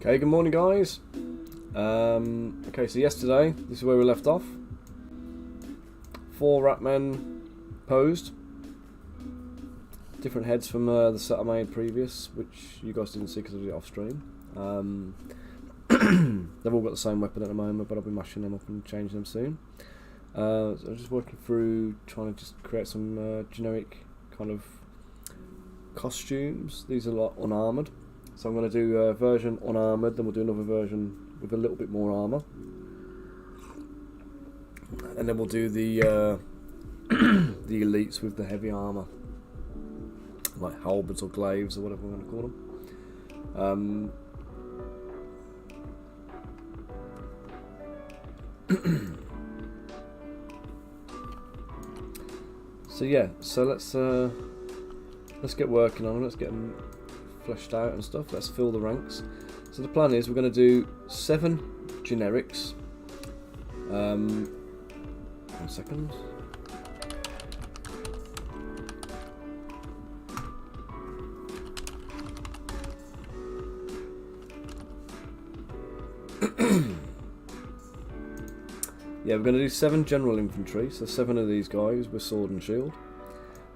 Okay, good morning guys. Okay, so yesterday, this is where we left off. 4 Ratmen posed. Different heads from the set I made previous, which you guys didn't see because I did it off stream. They've all got the same weapon at the moment, but I'll be mashing them up and changing them soon. So I'm just working through trying to just create some generic kind of costumes. These are like unarmoured. So I'm going to do a version unarmoured, then we'll do another version with a little bit more armour. And then we'll do the the elites with the heavy armour. Like halberds or glaives or whatever we're going to call them. So yeah, so let's get working on them. Let's get them fleshed out and stuff. Let's fill the ranks. So the plan is we're going to do 7 generics. 1 second. Yeah, we're going to do 7 general infantry, so 7 of these guys with sword and shield.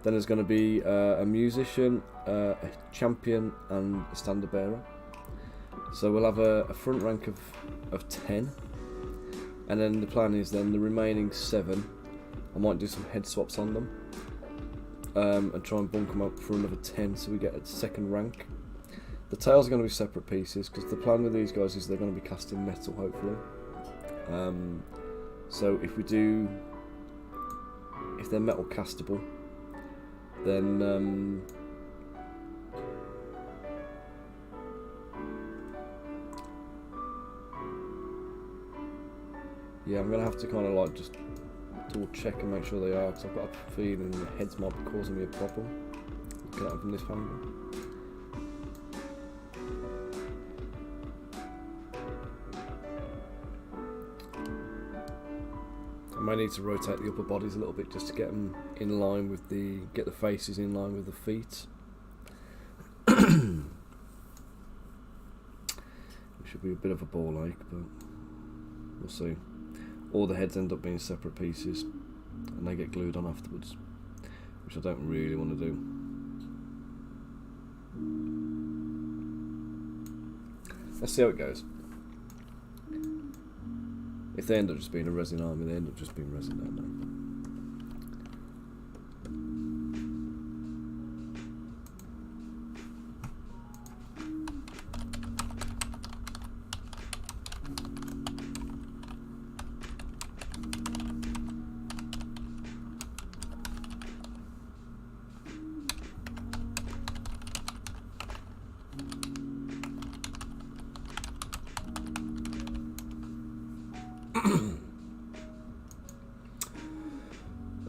Then there's going to be a musician, a champion, and a standard bearer. So we'll have a front rank of 10, and then the plan is then the remaining 7, I might do some head swaps on them, and try and bunk them up for another 10, so we get a second rank. The tails are going to be separate pieces because the plan with these guys is they're going to be cast in metal, hopefully. So if they're metal castable, then yeah, I'm gonna have to kind of like just double check and make sure they are, because I've got a feeling the heads might be causing me a problem looking at them from this angle. I may need to rotate the upper bodies a little bit just to get them in line with get the faces in line with the feet. It should be a bit of a ball ache, but we'll see. All the heads end up being separate pieces and they get glued on afterwards, which I don't really want to do. Let's see how it goes. If they end up just being a resin army, they end up just being resin, don't they?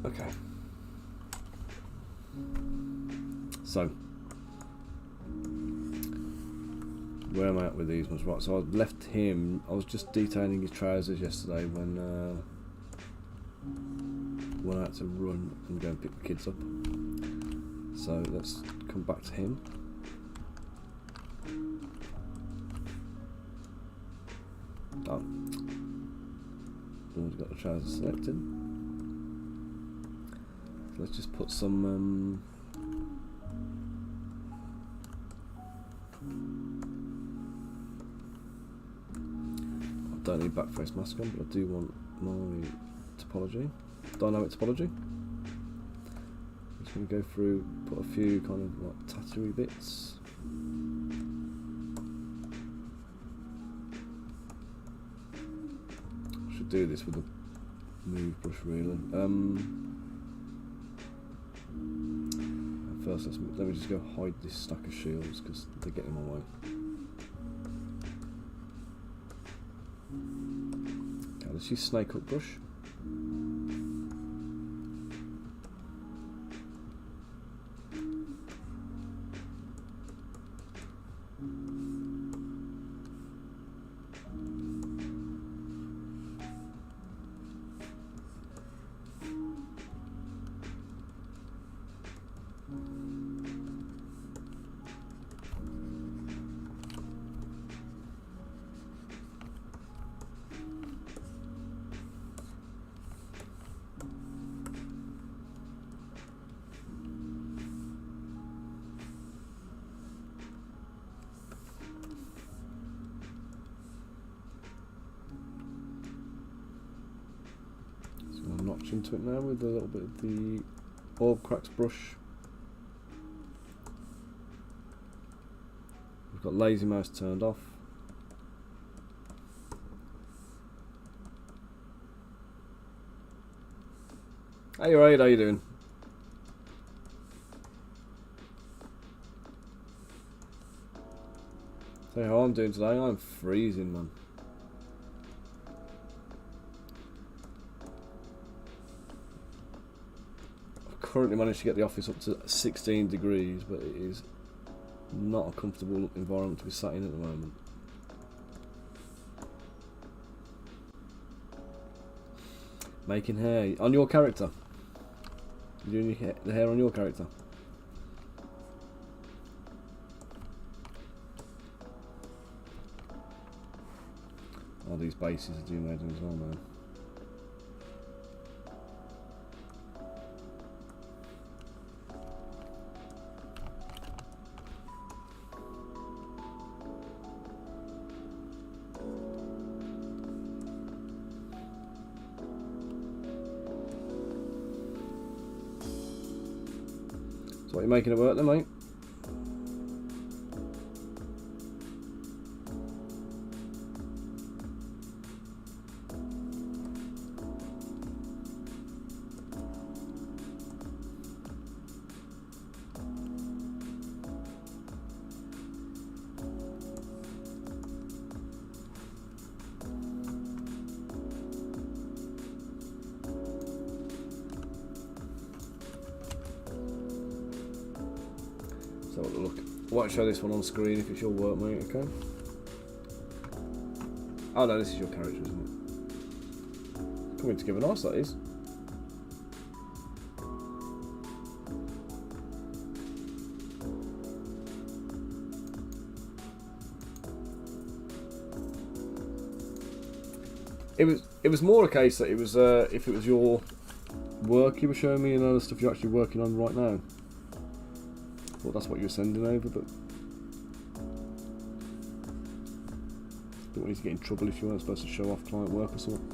Okay. So, where am I at with these ones? Right, so I left him. I was just detailing his trousers yesterday when I had to run and go and pick the kids up. So let's come back to him. Oh, we've got the trousers selected. So let's just put some. I don't need backface mask on, but I do want my topology, dynamic topology. I'm just going to go through, put a few kind of like tattooy bits. Should do this with a move brush really. First, let me just go hide this stack of shields because they're getting in my way. Okay, let's use snake hook brush. much into it now with a little bit of the orb cracks brush. We've got lazy mouse turned off. Hey Raid, how you doing? Tell you how I'm doing today, I'm freezing, man. I've currently managed to get the office up to 16 degrees, but it is not a comfortable environment to be sat in at the moment. Making hair on your character. You're doing the hair on your character. Oh, these bases are doing as well, man. So what are you making it work then, mate? So look, I won't show this one on screen if it's your work, mate, okay? Oh no, this is your character, isn't it? Coming together nice, that is. It was more a case that it was if it was your work you were showing me and other stuff you're actually working on right now. Well, that's what you were sending over, but don't want you to get in trouble if you weren't supposed to show off client work or something.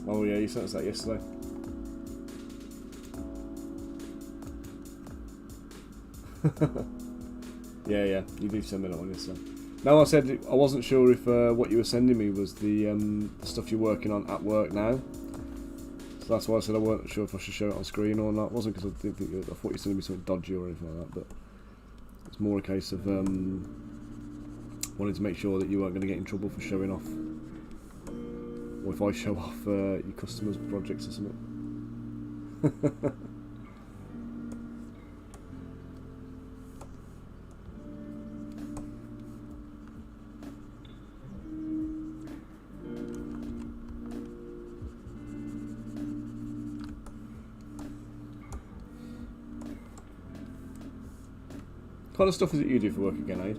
Oh yeah, you sent us that yesterday. yeah, you did send me that one yesterday. No, I said I wasn't sure if what you were sending me was the stuff you're working on at work now. So that's why I said I weren't sure if I should show it on screen or not. It wasn't because I thought you were sending me something dodgy or anything like that, but it's more a case of wanting to make sure that you weren't going to get in trouble for showing off. Or if I show off your customers' projects or something. What kind of stuff is it you do for work again, Aid?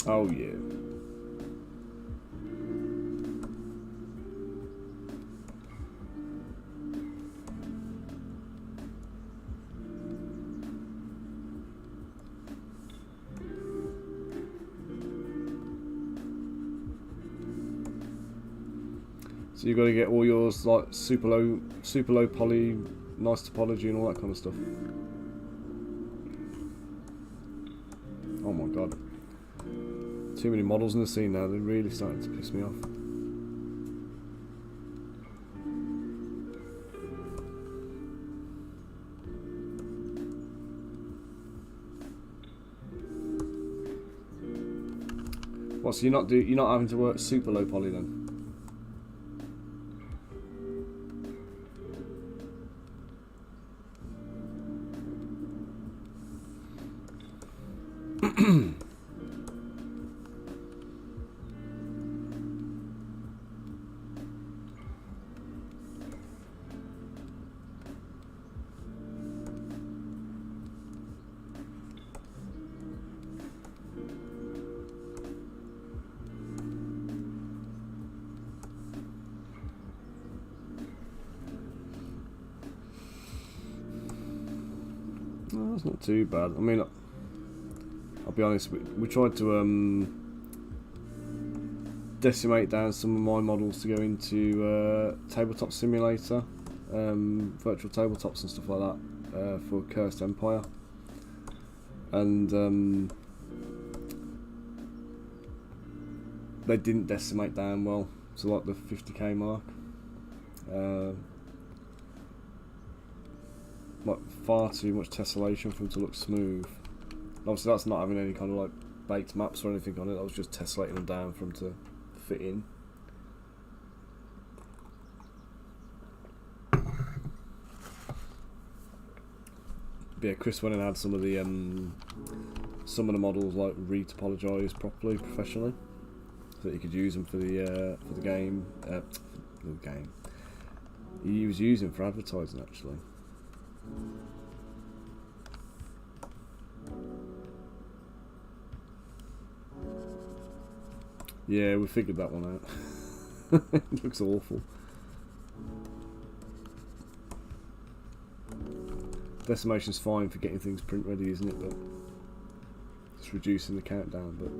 Oh yeah. So you've got to get all yours like super low poly, nice topology and all that kind of stuff. Oh my god. Too many models in the scene now, they're really starting to piss me off. What, so you're not having to work super low poly then? No, that's not too bad. I mean, I'll be honest, we tried to decimate down some of my models to go into Tabletop Simulator, virtual tabletops and stuff like that, for Cursed Empire. And they didn't decimate down well to like the 50k mark. Like far too much tessellation for them to look smooth. Obviously that's not having any kind of like baked maps or anything on it, I was just tessellating them down for them to fit in. But yeah, Chris went and had some of the models like retopologized properly, professionally, so that he could use them for the game. He was using for advertising actually. Yeah, we figured that one out. It looks awful. Decimation's fine for getting things print ready, isn't it? But it's reducing the countdown. But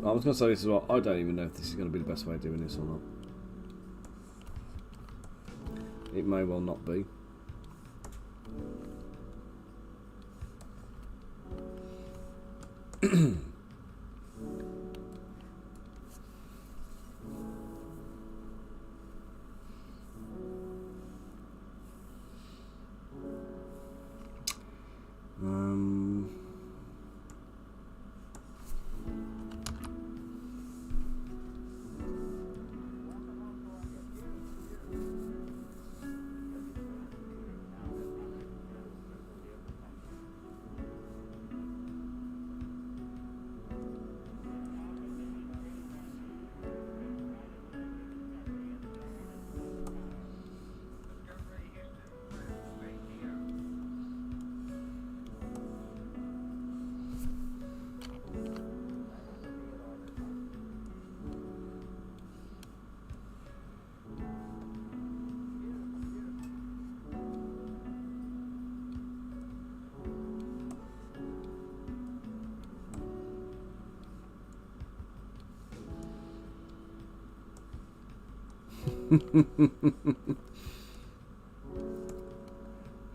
I was going to say this as well, I don't even know if this is going to be the best way of doing this or not. It may well not be.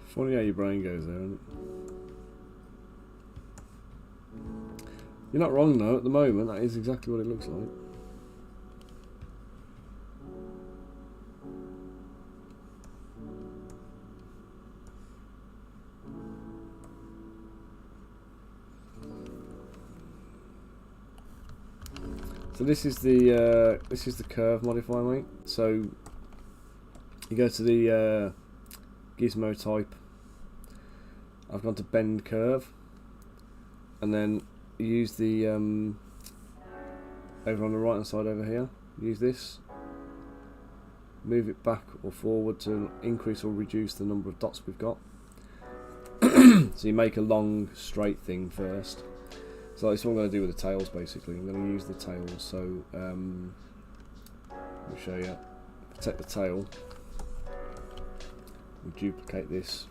Funny how your brain goes there, isn't it? You're not wrong though, at the moment that is exactly what it looks like. So this is the curve modifier, mate. So you go to the gizmo type. I've gone to bend curve, and then use the over on the right hand side over here. Use this, move it back or forward to increase or reduce the number of dots we've got. So you make a long straight thing first. So that's what I'm going to do with the tails basically. I'm going to use the tails. So let me show you. If I take the tail, we'll duplicate this,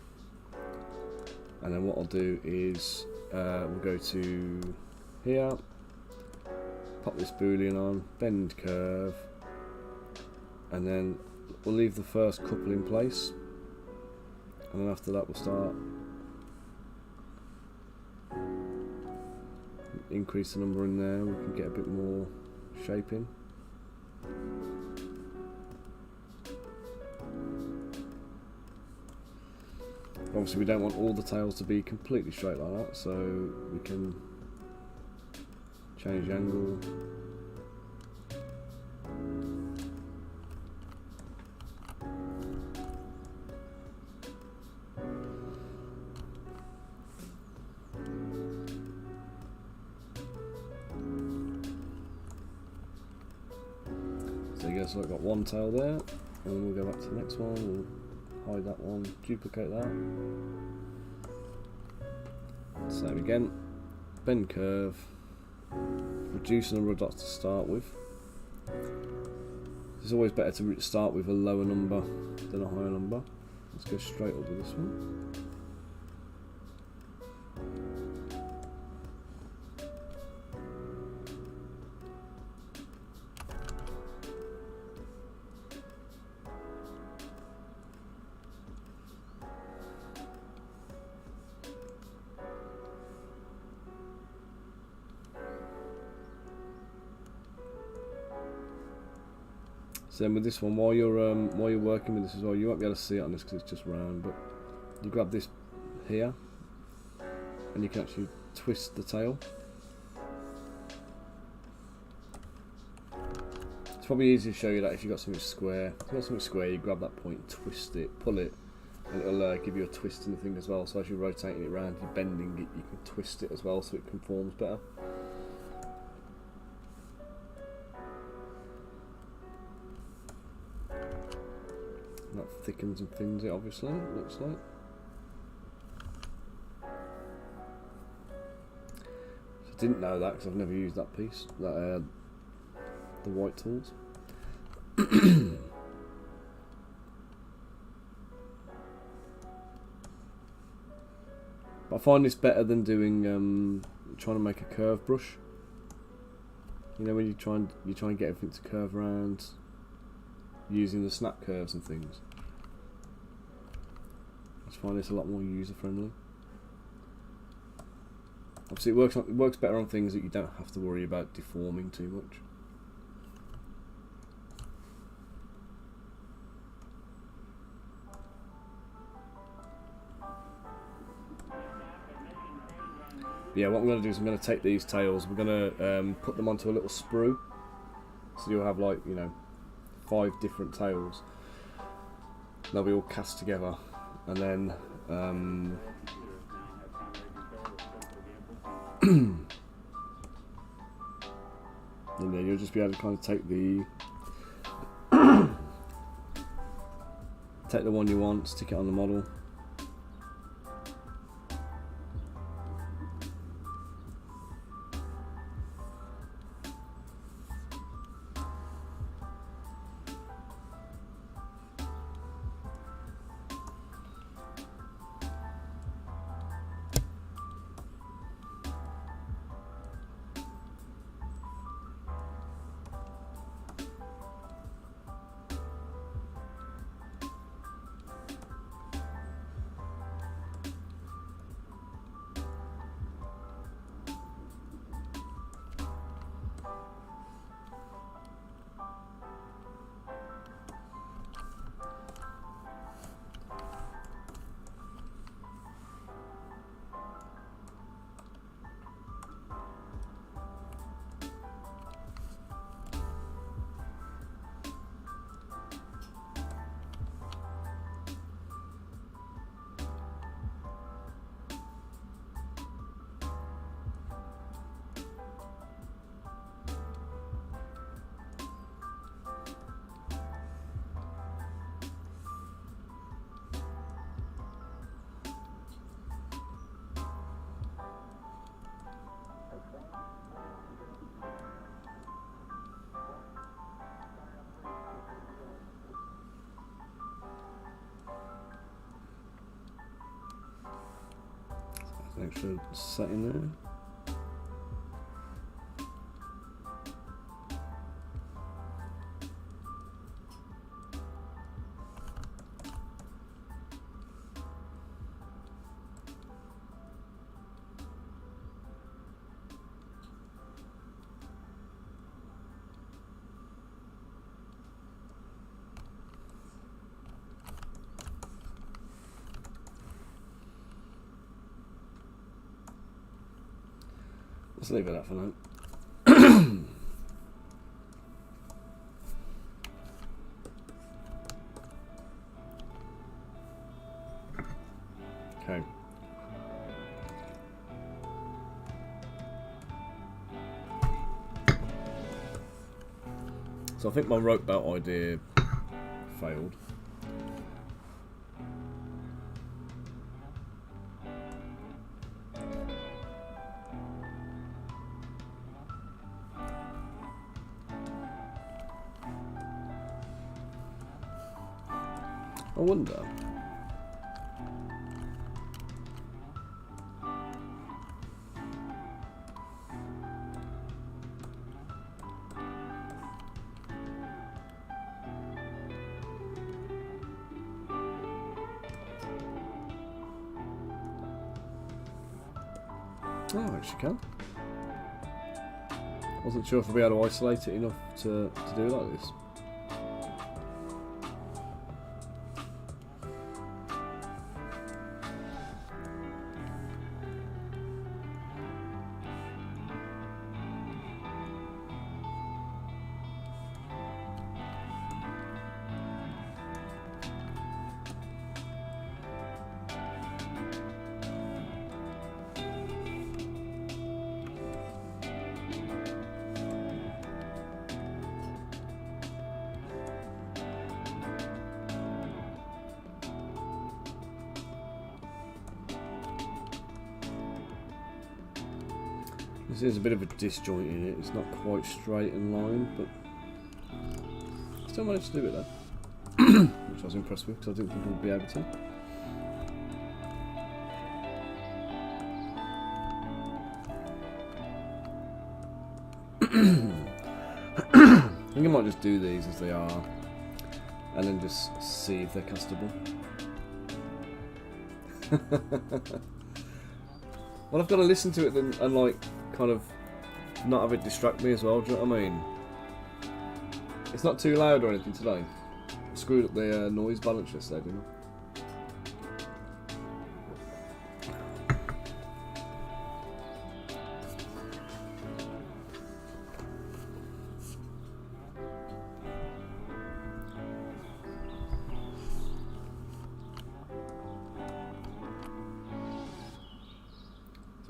and then what I'll do is we'll go to here, pop this boolean on, bend curve, and then we'll leave the first couple in place, and then after that we'll start increase the number in there. We can get a bit more shaping. Obviously we don't want all the tails to be completely straight like that, so we can change the angle. So you guys have got one tail there, and then we'll go back to the next one. We'll hide that one, duplicate that. Same again, bend curve, reduce the number of dots to start with. It's always better to start with a lower number than a higher number. Let's go straight up with this one. So then with this one, while you're working with this as well, you won't be able to see it on this because it's just round, but you grab this here and you can actually twist the tail. It's probably easier to show you that if you've got something square. If you've got something square, you grab that point, twist it, pull it, and it'll give you a twist in the thing as well. So as you're rotating it around, you're bending it, you can twist it as well so it conforms better. That thickens and thins it, obviously, it looks like. So I didn't know that because I've never used that piece, the white tools. But I find this better than doing trying to make a curve brush. You know, when you try and get everything to curve around using the snap curves and things. I just find this a lot more user friendly. Obviously it works better on things that you don't have to worry about deforming too much. But yeah, what I'm going to do is I'm going to take these tails, we're going to put them onto a little sprue, so you'll have, like, you know, 5 different tails. They'll be all cast together, and then and then you'll just be able to kind of take the one you want, stick it on the model. Extra set in there. Let's leave it at that for now. Okay. So I think my rope belt idea failed. I wonder. Oh, I actually can. Wasn't sure if I'd be able to isolate it enough to do it like this. There's a bit of a disjoint in it, it's not quite straight in line, but I still managed to do it though, which I was impressed with because I didn't think I would be able to. I think I might just do these as they are and then just see if they're castable. Well, I've got to listen to it then, and like kind of not have it distract me as well, do you know what I mean? It's not too loud or anything today. I screwed up the noise balance yesterday, didn't I?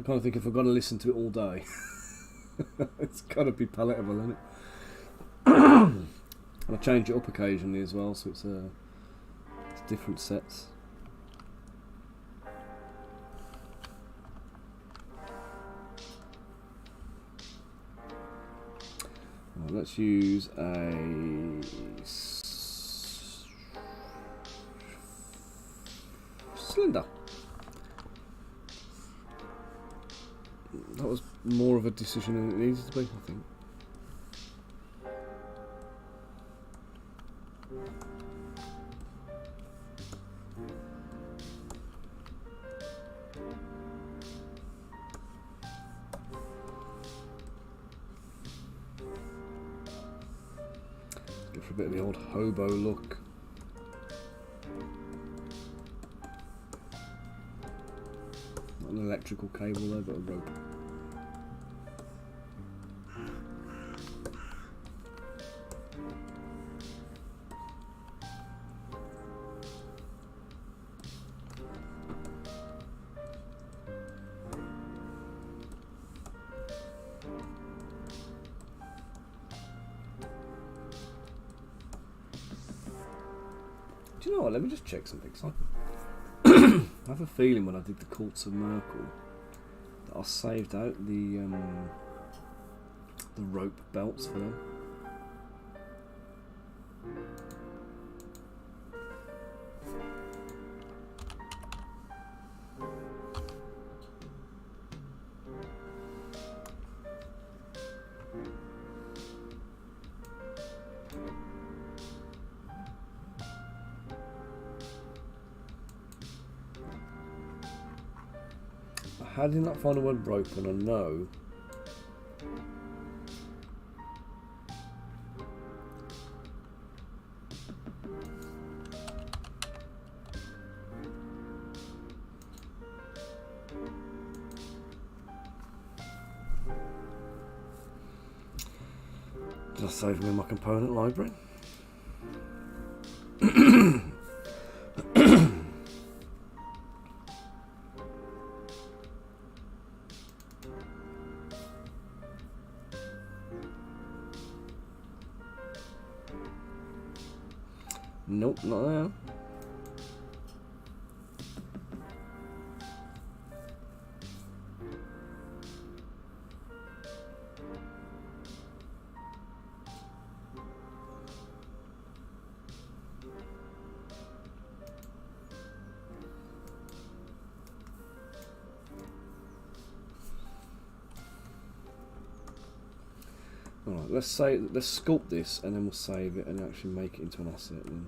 I kind of think if I've got to listen to it all day, it's got to be palatable, isn't it? And I change it up occasionally as well, so it's different sets. Right, let's use a cylinder. That was more of a decision than it needed to be, I think. Go for a bit of the old hobo look. Not an electrical cable there, but a rope. Do you know what? Let me just check something. I have a feeling when I did the Courts of Merkel that I saved out the rope belts for them. How did I not find the word rope when I know? Did I save them in my component library? Nope, not there. Alright, let's sculpt this and then we'll save it and actually make it into an asset then.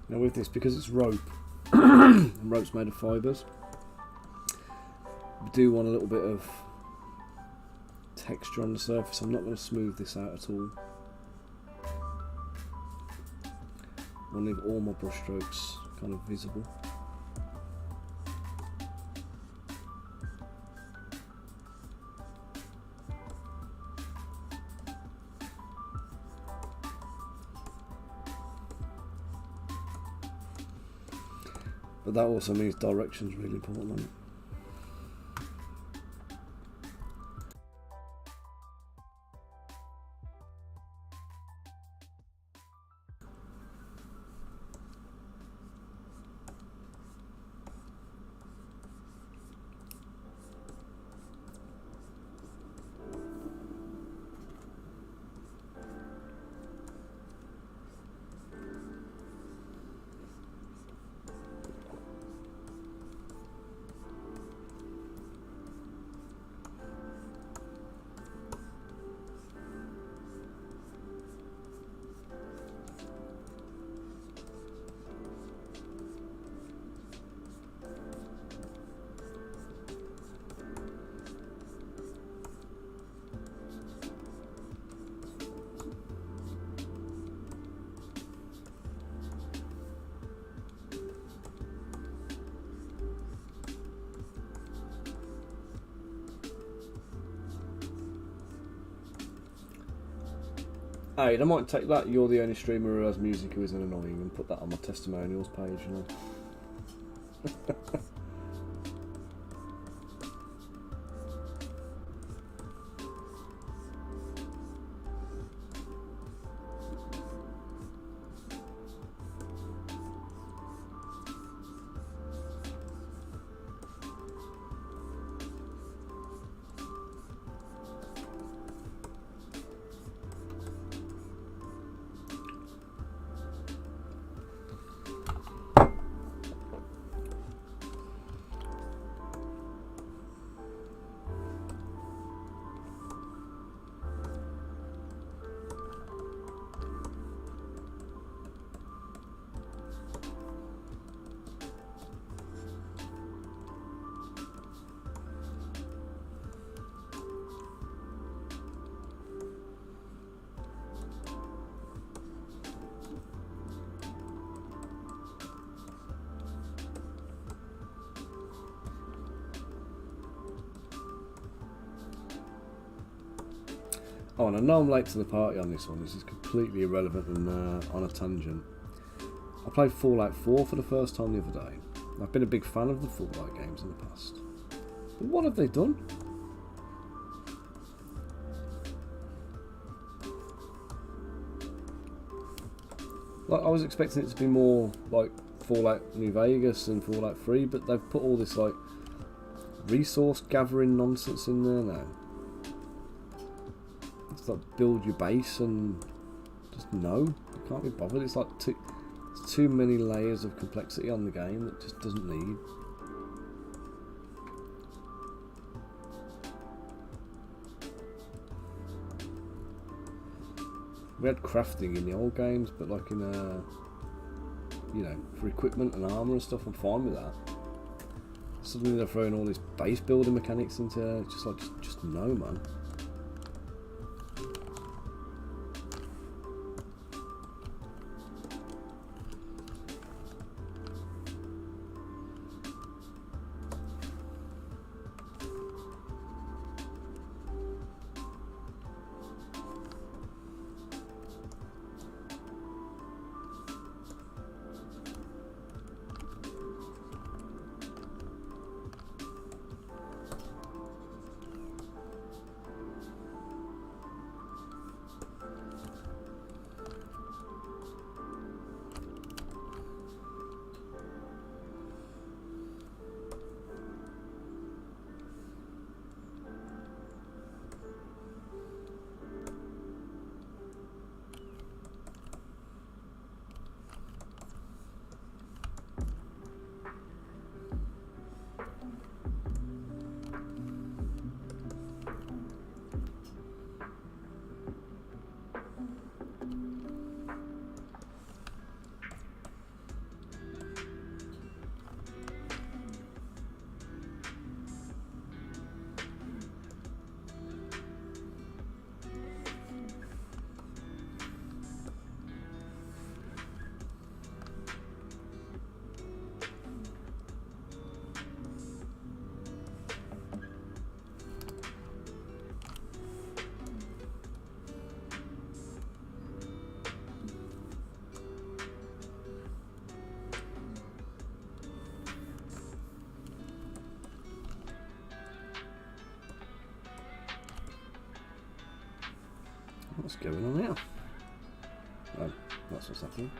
Now with this, because it's rope, and rope's made of fibres, we do want a little bit of texture on the surface. I'm not going to smooth this out at all. I want to leave all my brush strokes kind of visible. But that also means direction's really important on it. Hey, I might take that "you're the only streamer who has music who isn't annoying" and put that on my testimonials page, you know. Oh, and I know I'm late to the party on this one. This is completely irrelevant and on a tangent. I played Fallout 4 for the first time the other day. I've been a big fan of the Fallout games in the past. But what have they done? Like, I was expecting it to be more like Fallout New Vegas and Fallout 3, but they've put all this like resource gathering nonsense in there now. It's like build your base and just no, I can't be bothered. It's like too many layers of complexity on the game that just doesn't need. We had crafting in the old games, but like in you know, for equipment and armor and stuff, I'm fine with that. Suddenly they're throwing all this base building mechanics into it. It's just like, just no, man. What's going on now? Oh, that's what's happening.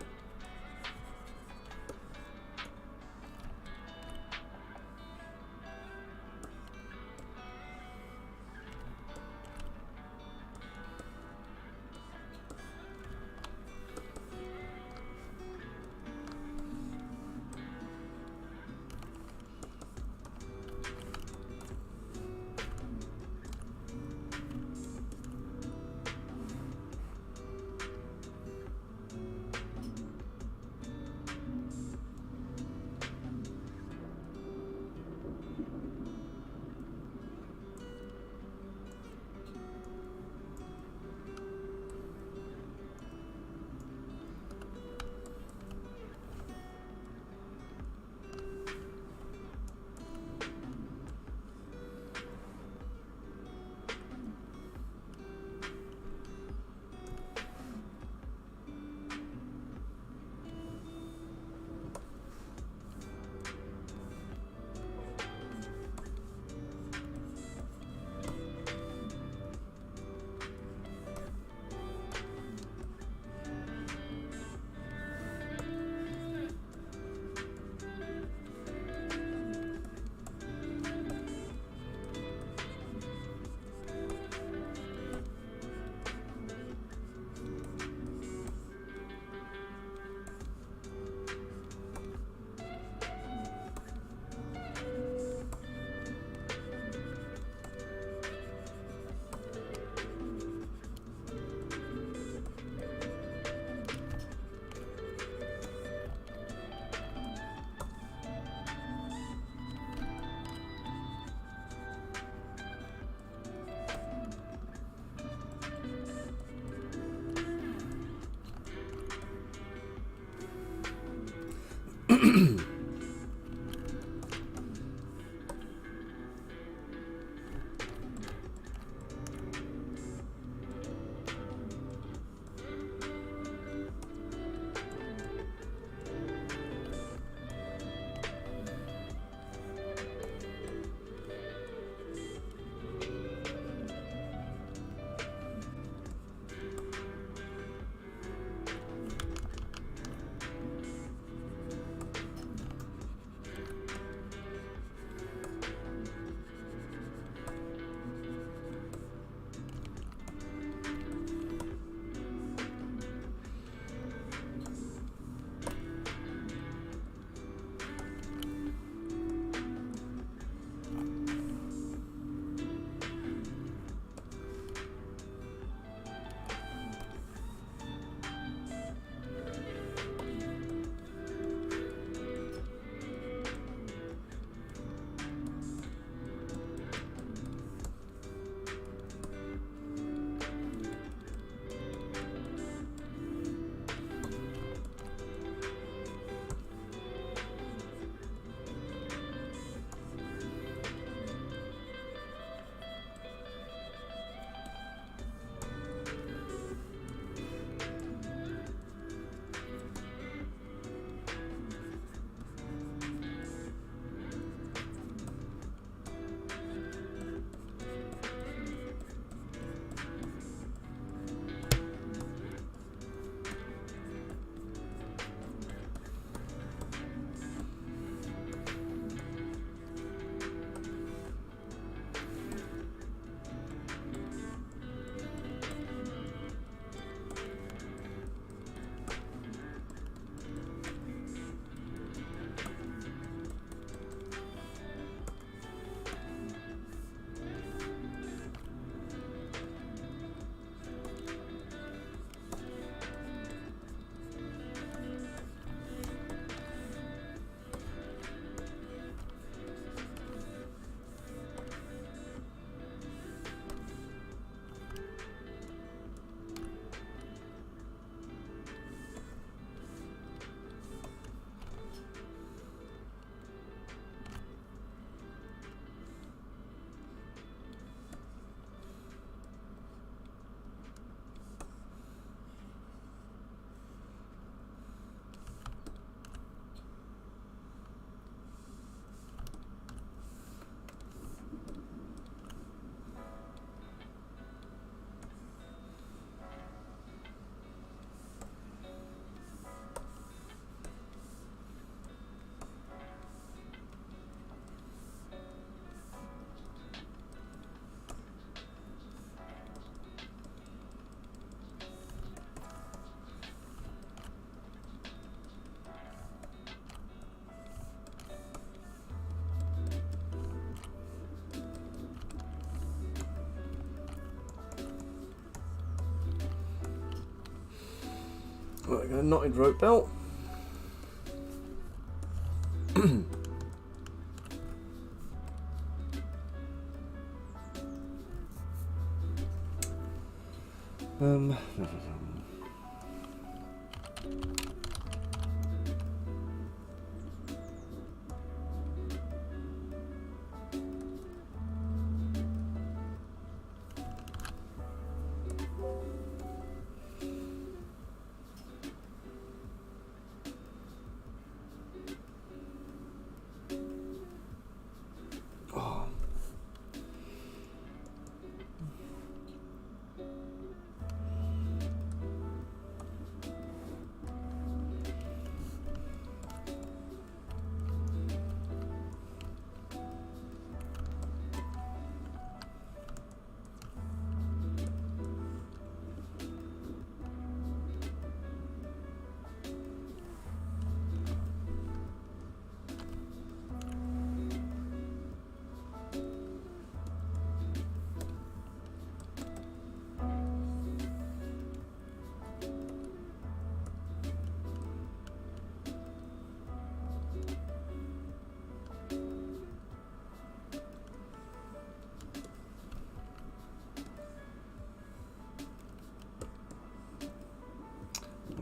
knotted rope belt.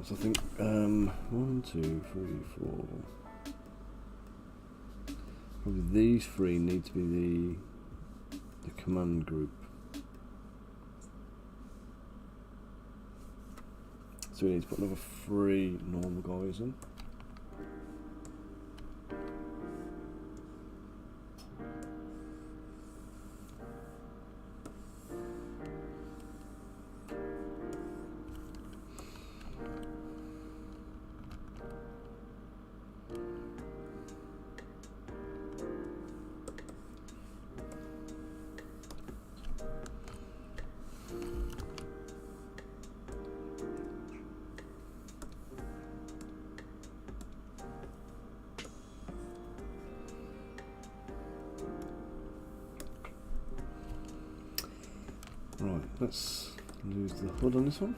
So I think 1, 2, 3, 4. Probably these three need to be the command group. So we need to put another 3 normal guys in. Right, let's lose the hood on this one.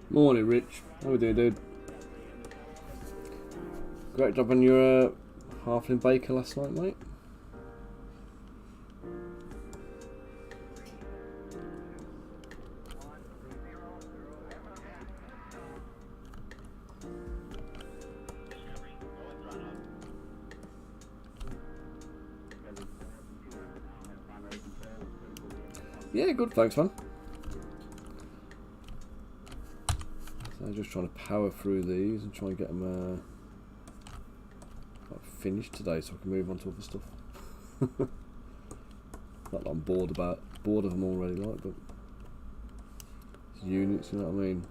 Morning, Rich. How we doing, dude? Great job on your halfling baker last night, mate. Yeah, good, thanks, man. So I'm just trying to power through these and try and get them finished today, so I can move on to other stuff. Not that I'm bored of them already, like, but it's units, you know what I mean.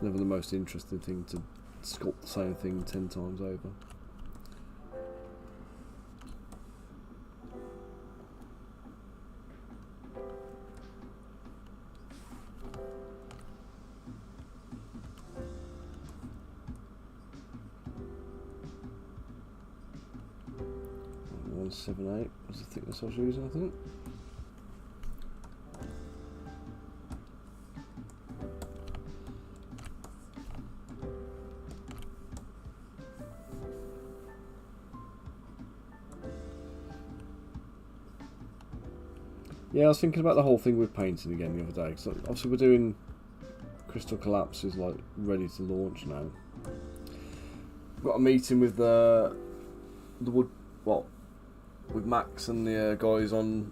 Never the most interesting thing to sculpt the same thing 10 times over. 7/8 was the thickness I was using, I think. Yeah, I was thinking about the whole thing with painting again the other day. So obviously we're doing Crystal Collapse is like ready to launch now. Got a meeting with the wood, with Max and the guys on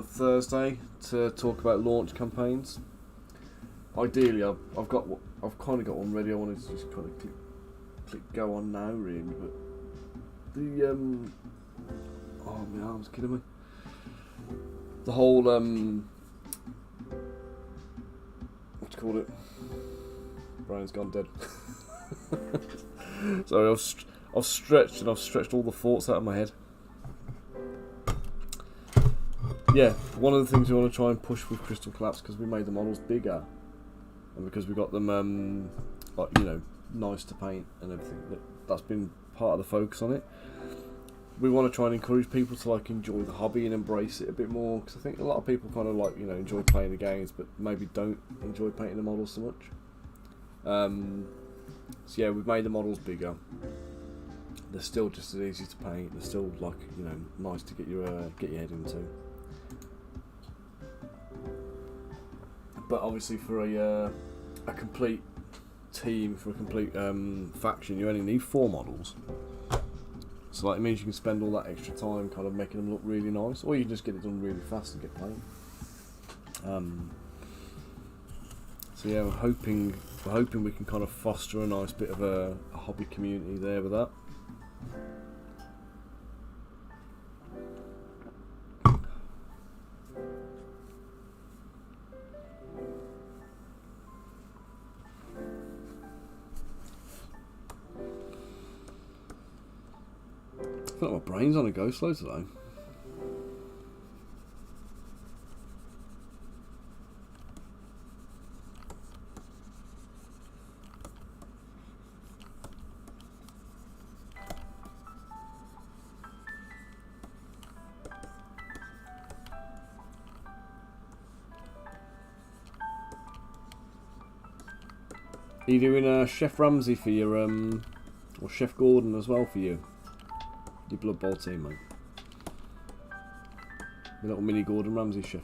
Thursday to talk about launch campaigns. Ideally, I've kind of got one ready. I wanted to just kind of click go on now, really. But the oh, my arm's killing me. The whole what do you call it? Brian's gone dead. Sorry, I've stretched all the thoughts out of my head. Yeah, one of the things we want to try and push with Crystal Collapse, because we made the models bigger, and because we got them like, you know, nice to paint and everything. That's been part of the focus on it. We want to try and encourage people to like enjoy the hobby and embrace it a bit more, because I think a lot of people kind of like, you know, enjoy playing the games but maybe don't enjoy painting the models so much. So yeah, we've made the models bigger. They're still just as easy to paint. They're still like, you know, nice to get your head into. But obviously for a complete team, for a complete faction, you only need 4 models. So like, it means you can spend all that extra time kind of making them look really nice, or you can just get it done really fast and get playing. So yeah, we're hoping we can kind of foster a nice bit of a hobby community there with that. I feel like my brain's on a go slow today. Are you doing Chef Ramsay for your or Chef Gordon as well for your Blood Bowl team, mate? Your little mini Gordon Ramsay chef.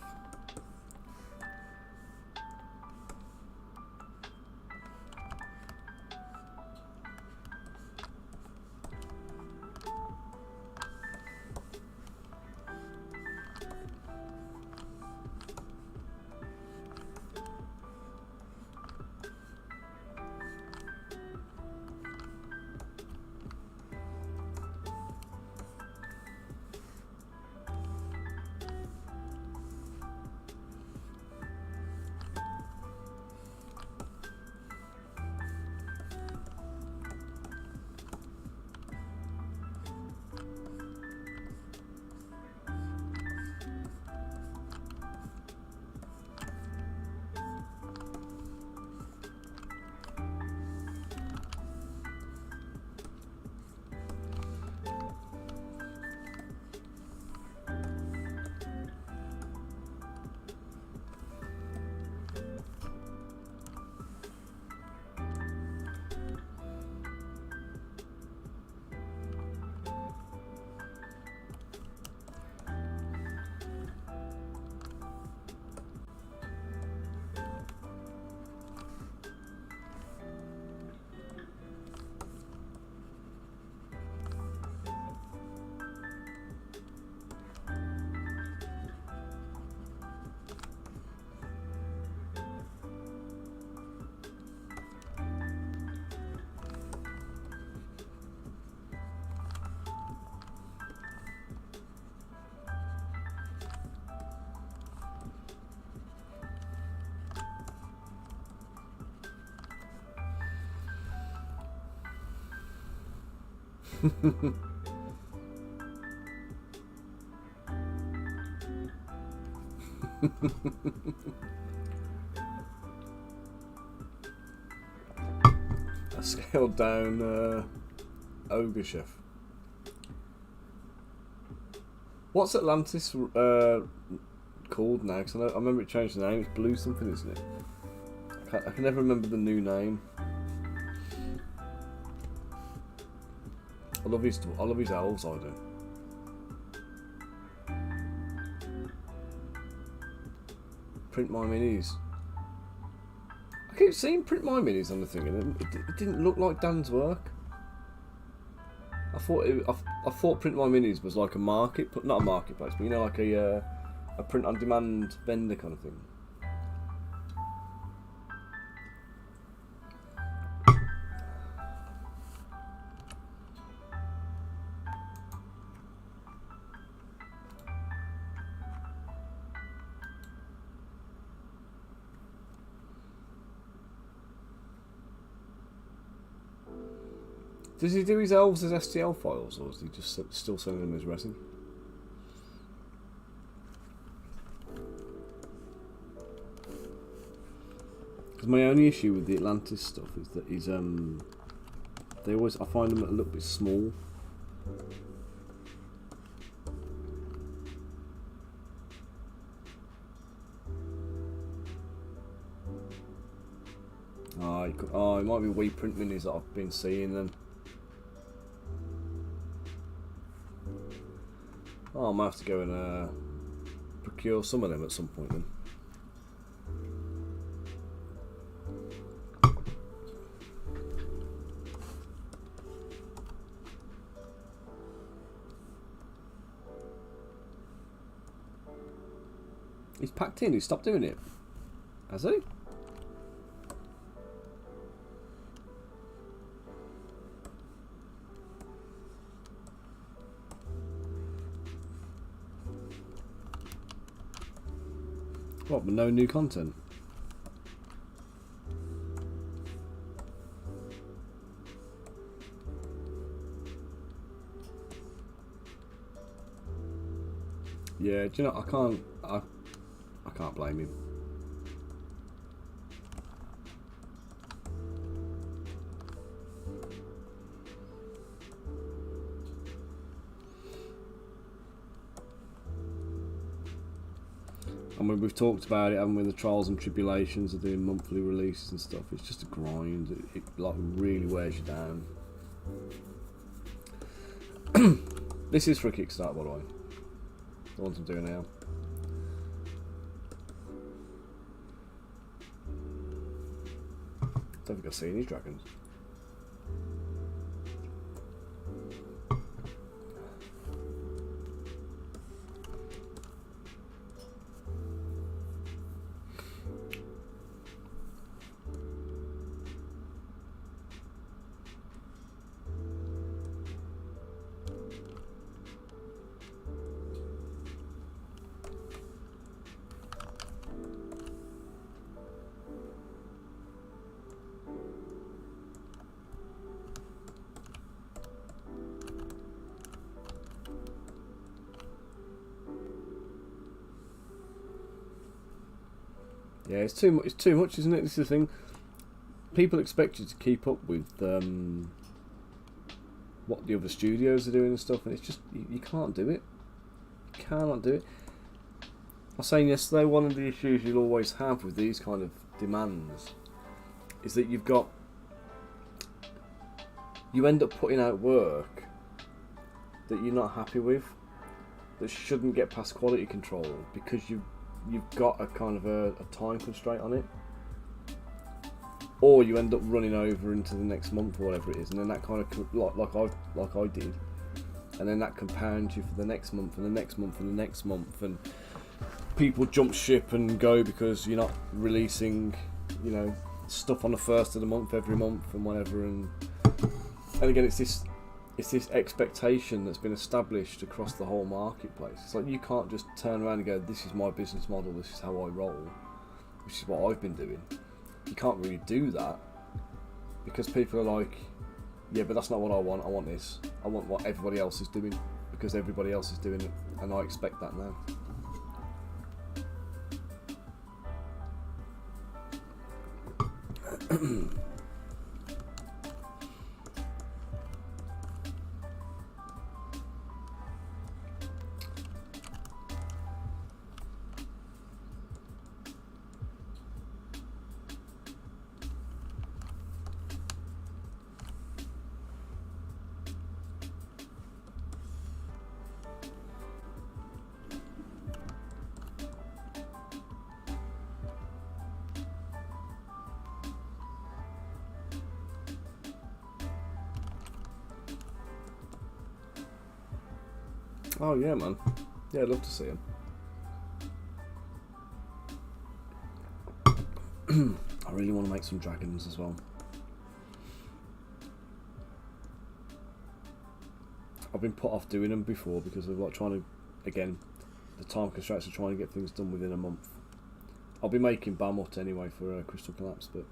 A scaled down ogre chef. What's Atlantis called now? Because I remember it changed the name. It's Blue something, isn't it? I can never remember the new name. I love his elves, I do. Print my minis. I keep seeing print my minis on the thing, and it didn't look like Dan's work. I thought print my minis was like a market, but not a marketplace, but you know, like a print on demand vendor kind of thing. Does he do his elves as STL files, or is he just still sending them as resin? Because my only issue with the Atlantis stuff is that he's I find them a little bit small. It might be wee print minis that I've been seeing then. Oh, I might have to go and procure some of them at some point then. He's packed in, he stopped doing it. Has he? What, but no new content? Yeah, do you know, I can't blame him. I mean, we've talked about it, haven't we? The trials and tribulations of doing monthly releases and stuff. It's just a grind. It like really wears you down. This is for a Kickstarter, by the way. The ones I'm doing now. Don't think I've seen these dragons. Yeah, it's too much. It's too much, isn't it? This is the thing. People expect you to keep up with what the other studios are doing and stuff, and it's just you can't do it. You cannot do it. I was saying yesterday, one of the issues you'll always have with these kind of demands is that you end up putting out work that you're not happy with, that shouldn't get past quality control because you've got a kind of a time constraint on it, or you end up running over into the next month or whatever it is, and then that kind of like I did, and then that compounds you for the next month and the next month and the next month, and people jump ship and go because you're not releasing, you know, stuff on the first of the month every month and whatever, and again it's this expectation that's been established across the whole marketplace. It's like you can't just turn around and go, this is my business model, this is how I roll, which is what I've been doing. You can't really do that because people are like, yeah, but that's not what I want this. I want what everybody else is doing because everybody else is doing it, and I expect that now. Oh yeah, man. Yeah, I'd love to see him. I really want to make some dragons as well. I've been put off doing them before because of like trying to, again, the time constraints of trying to get things done within a month. I'll be making Bamut anyway for Crystal Collapse, but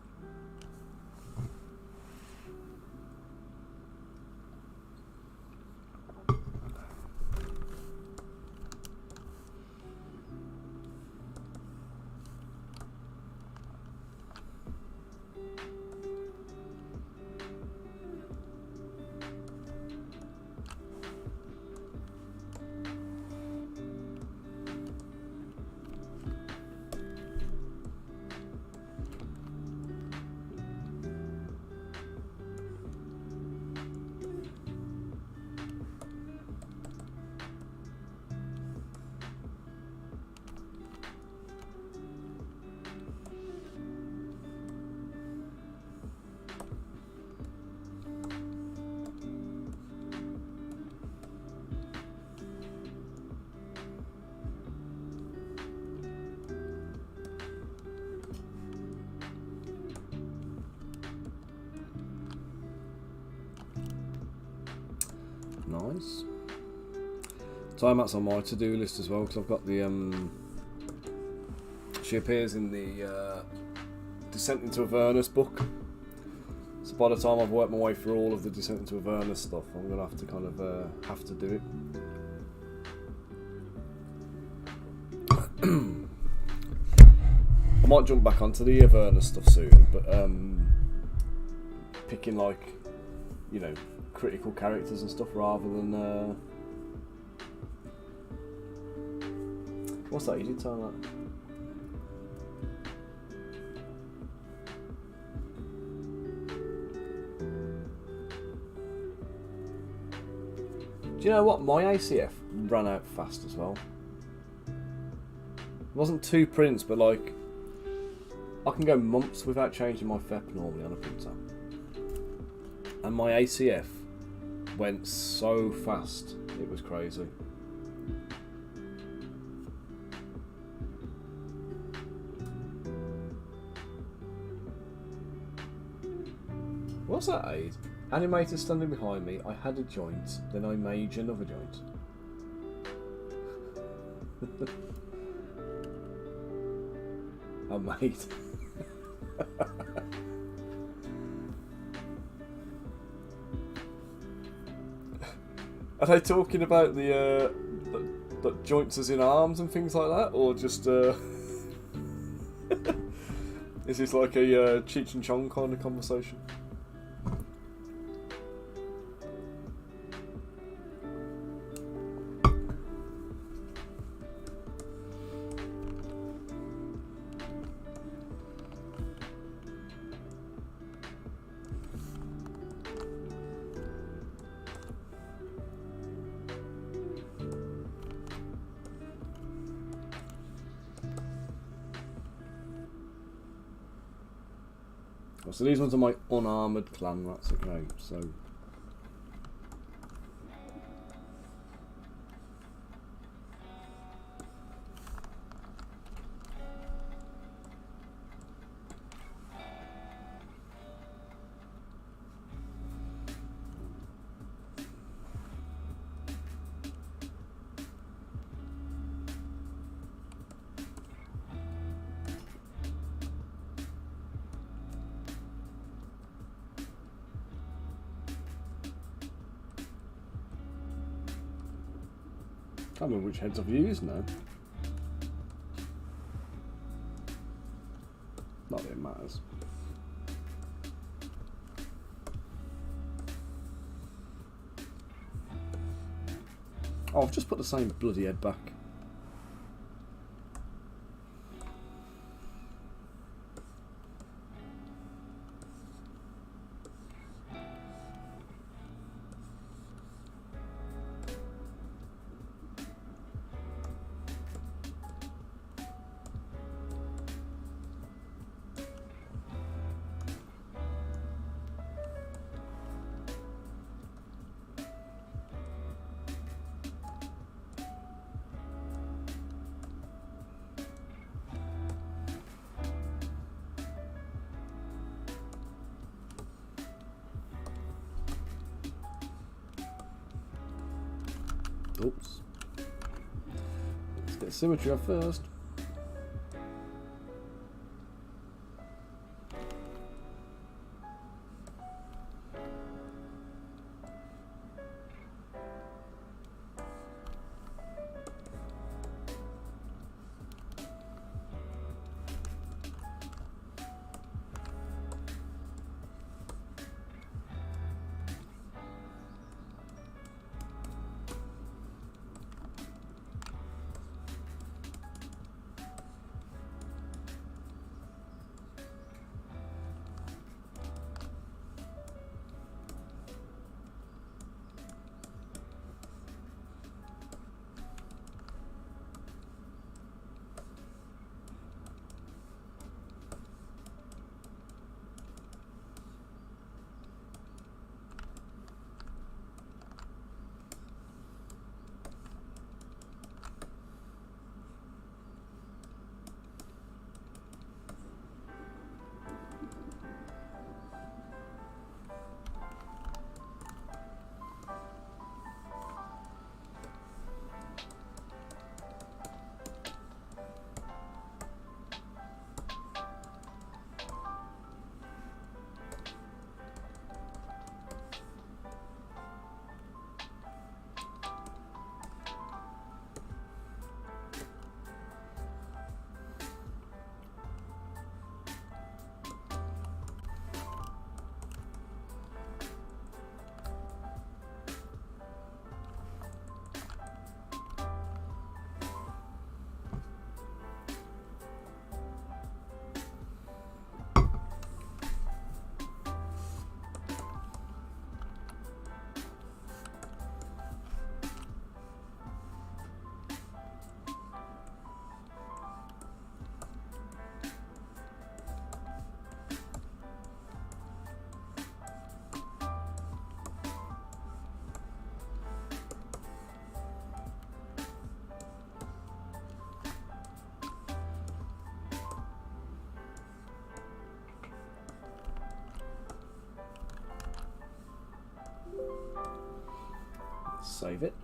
nice. Timeout's on my to-do list as well because I've got the she appears in the Descent into Avernus book. So by the time I've worked my way through all of the Descent into Avernus stuff, I'm gonna have to kind of have to do it. I might jump back onto the Avernus stuff soon, but picking like, you know, critical characters and stuff rather than what's that? You did tell that. Do you know what? My ACF ran out fast as well. It wasn't 2 prints, but like I can go months without changing my FEP normally on a printer, and my ACF went so fast, it was crazy. What's that aid? Animator standing behind me, I had a joint, then I made another joint. I made. Are they talking about the joints as in arms and things like that, or just is this like a Cheech and Chong kind of conversation? So these ones are my unarmoured clan rats, okay, so I can't remember which heads I've used now. Not that it matters. Oh, I've just put the same bloody head back. Oops. Let's get symmetry off first. Save it.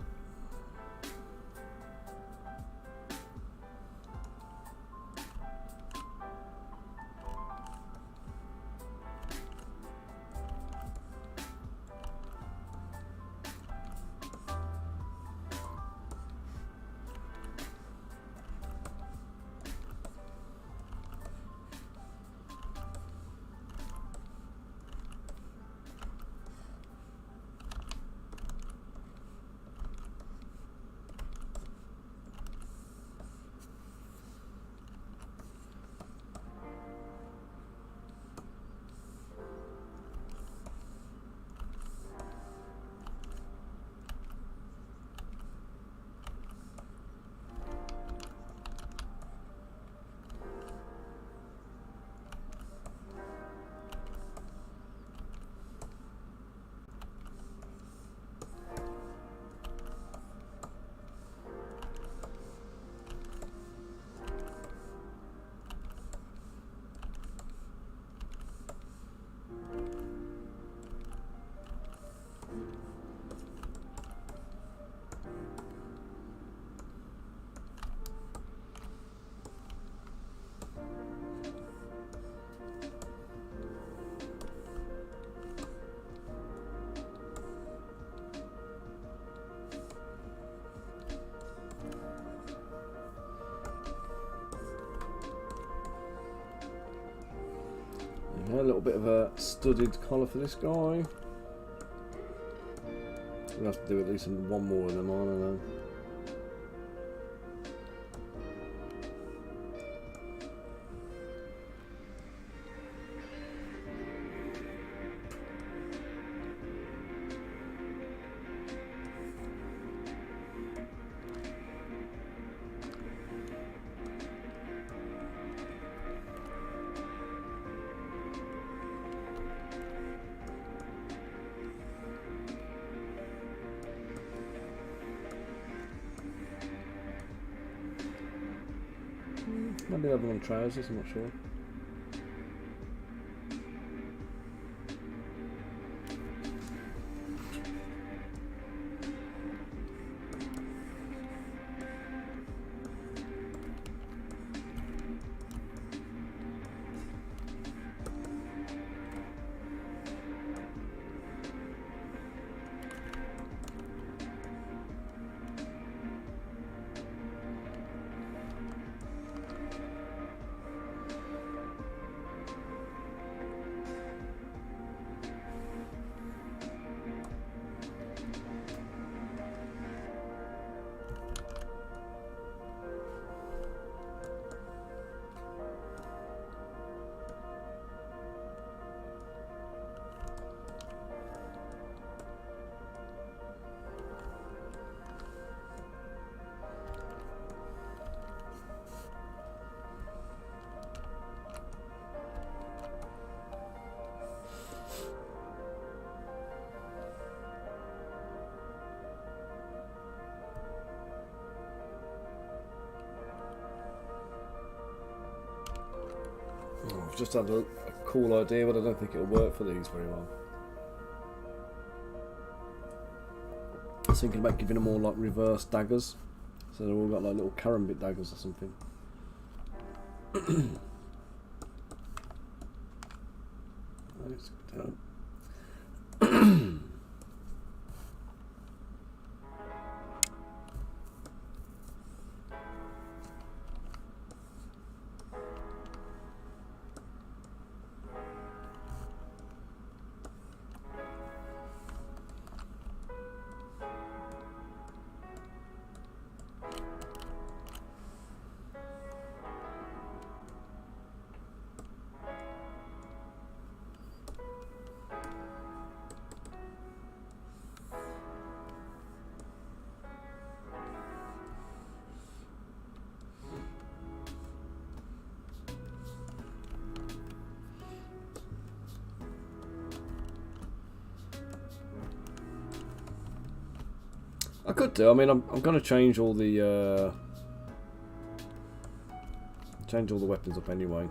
A little bit of a studded collar for this guy. We'll have to do at least one more of them on, I know. Maybe have them on trousers, I'm not sure. Oh, I've just had a cool idea, but I don't think it'll work for these very well. I was thinking about giving them all like reverse daggers, so they've all got like little karambit daggers or something. Let's go down. I could do. I mean, I'm going to change all the weapons up anyway.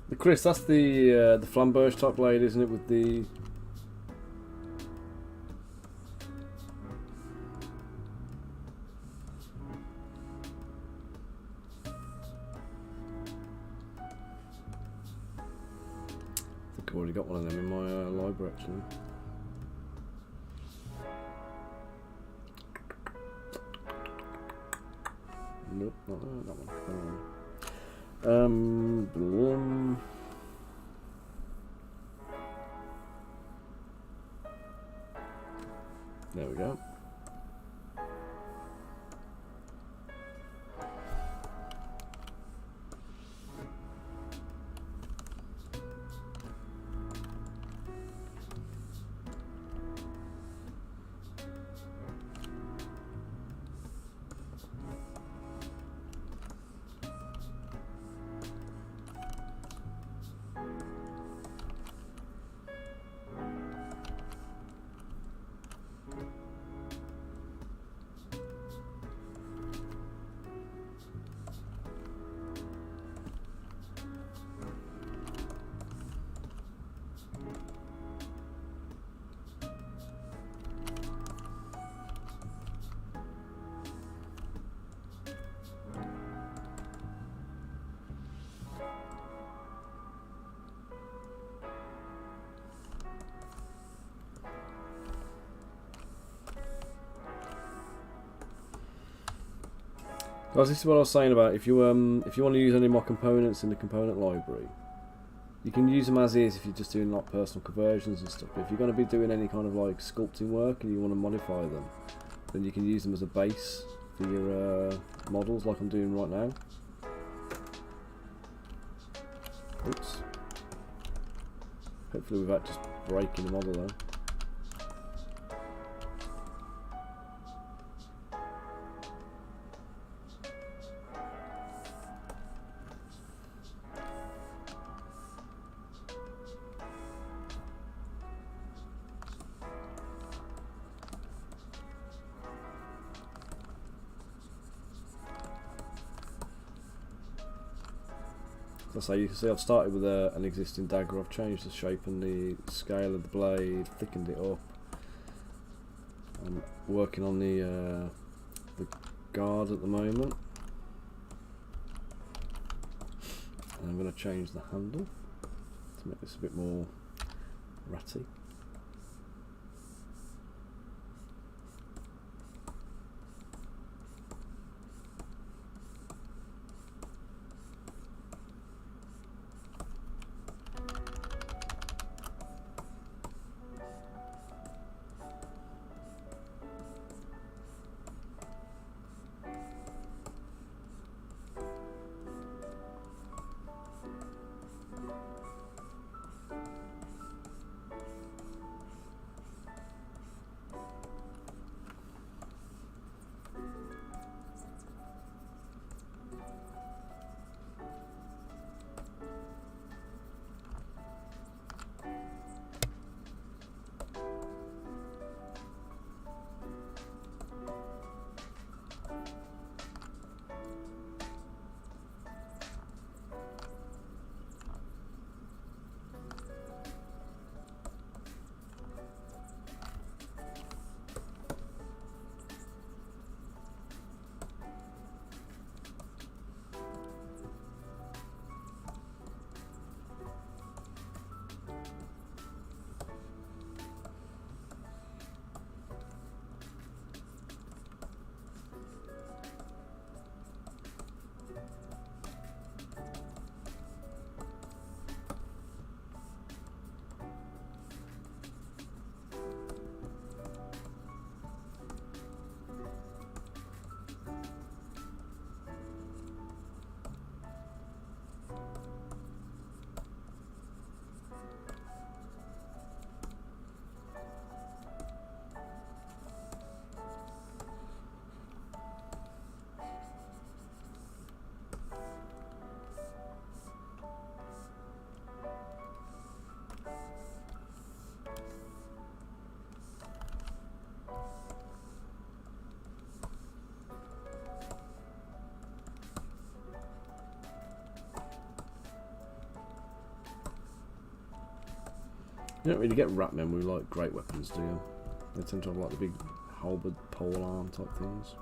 The Chris, that's the flamberge type blade, isn't it? With the I've already got one of them in my library actually. Nope, not that one. There we go. Guys, this is what I was saying about if you want to use any more components in the component library, you can use them as is if you're just doing like personal conversions and stuff. But if you're going to be doing any kind of like sculpting work and you want to modify them, then you can use them as a base for your models, like I'm doing right now. Oops. Hopefully without just breaking the model though. So you can see I've started with an existing dagger. I've changed the shape and the scale of the blade, thickened it up. I'm working on the guard at the moment. And I'm going to change the handle to make this a bit more ratty. You don't really get Ratmen with like great weapons, do you? They tend to have like the big halberd, pole arm type things.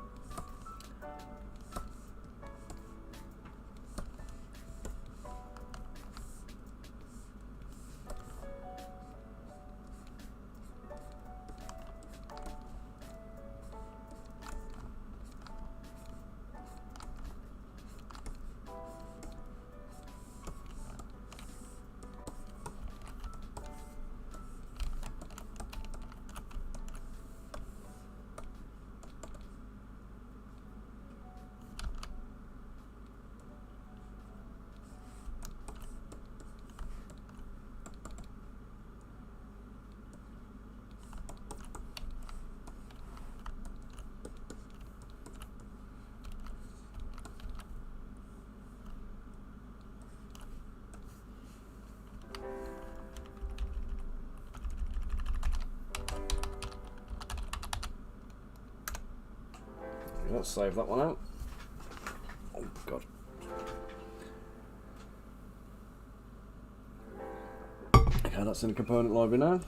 Let's save that one out. Oh god. Okay, that's in the component library now.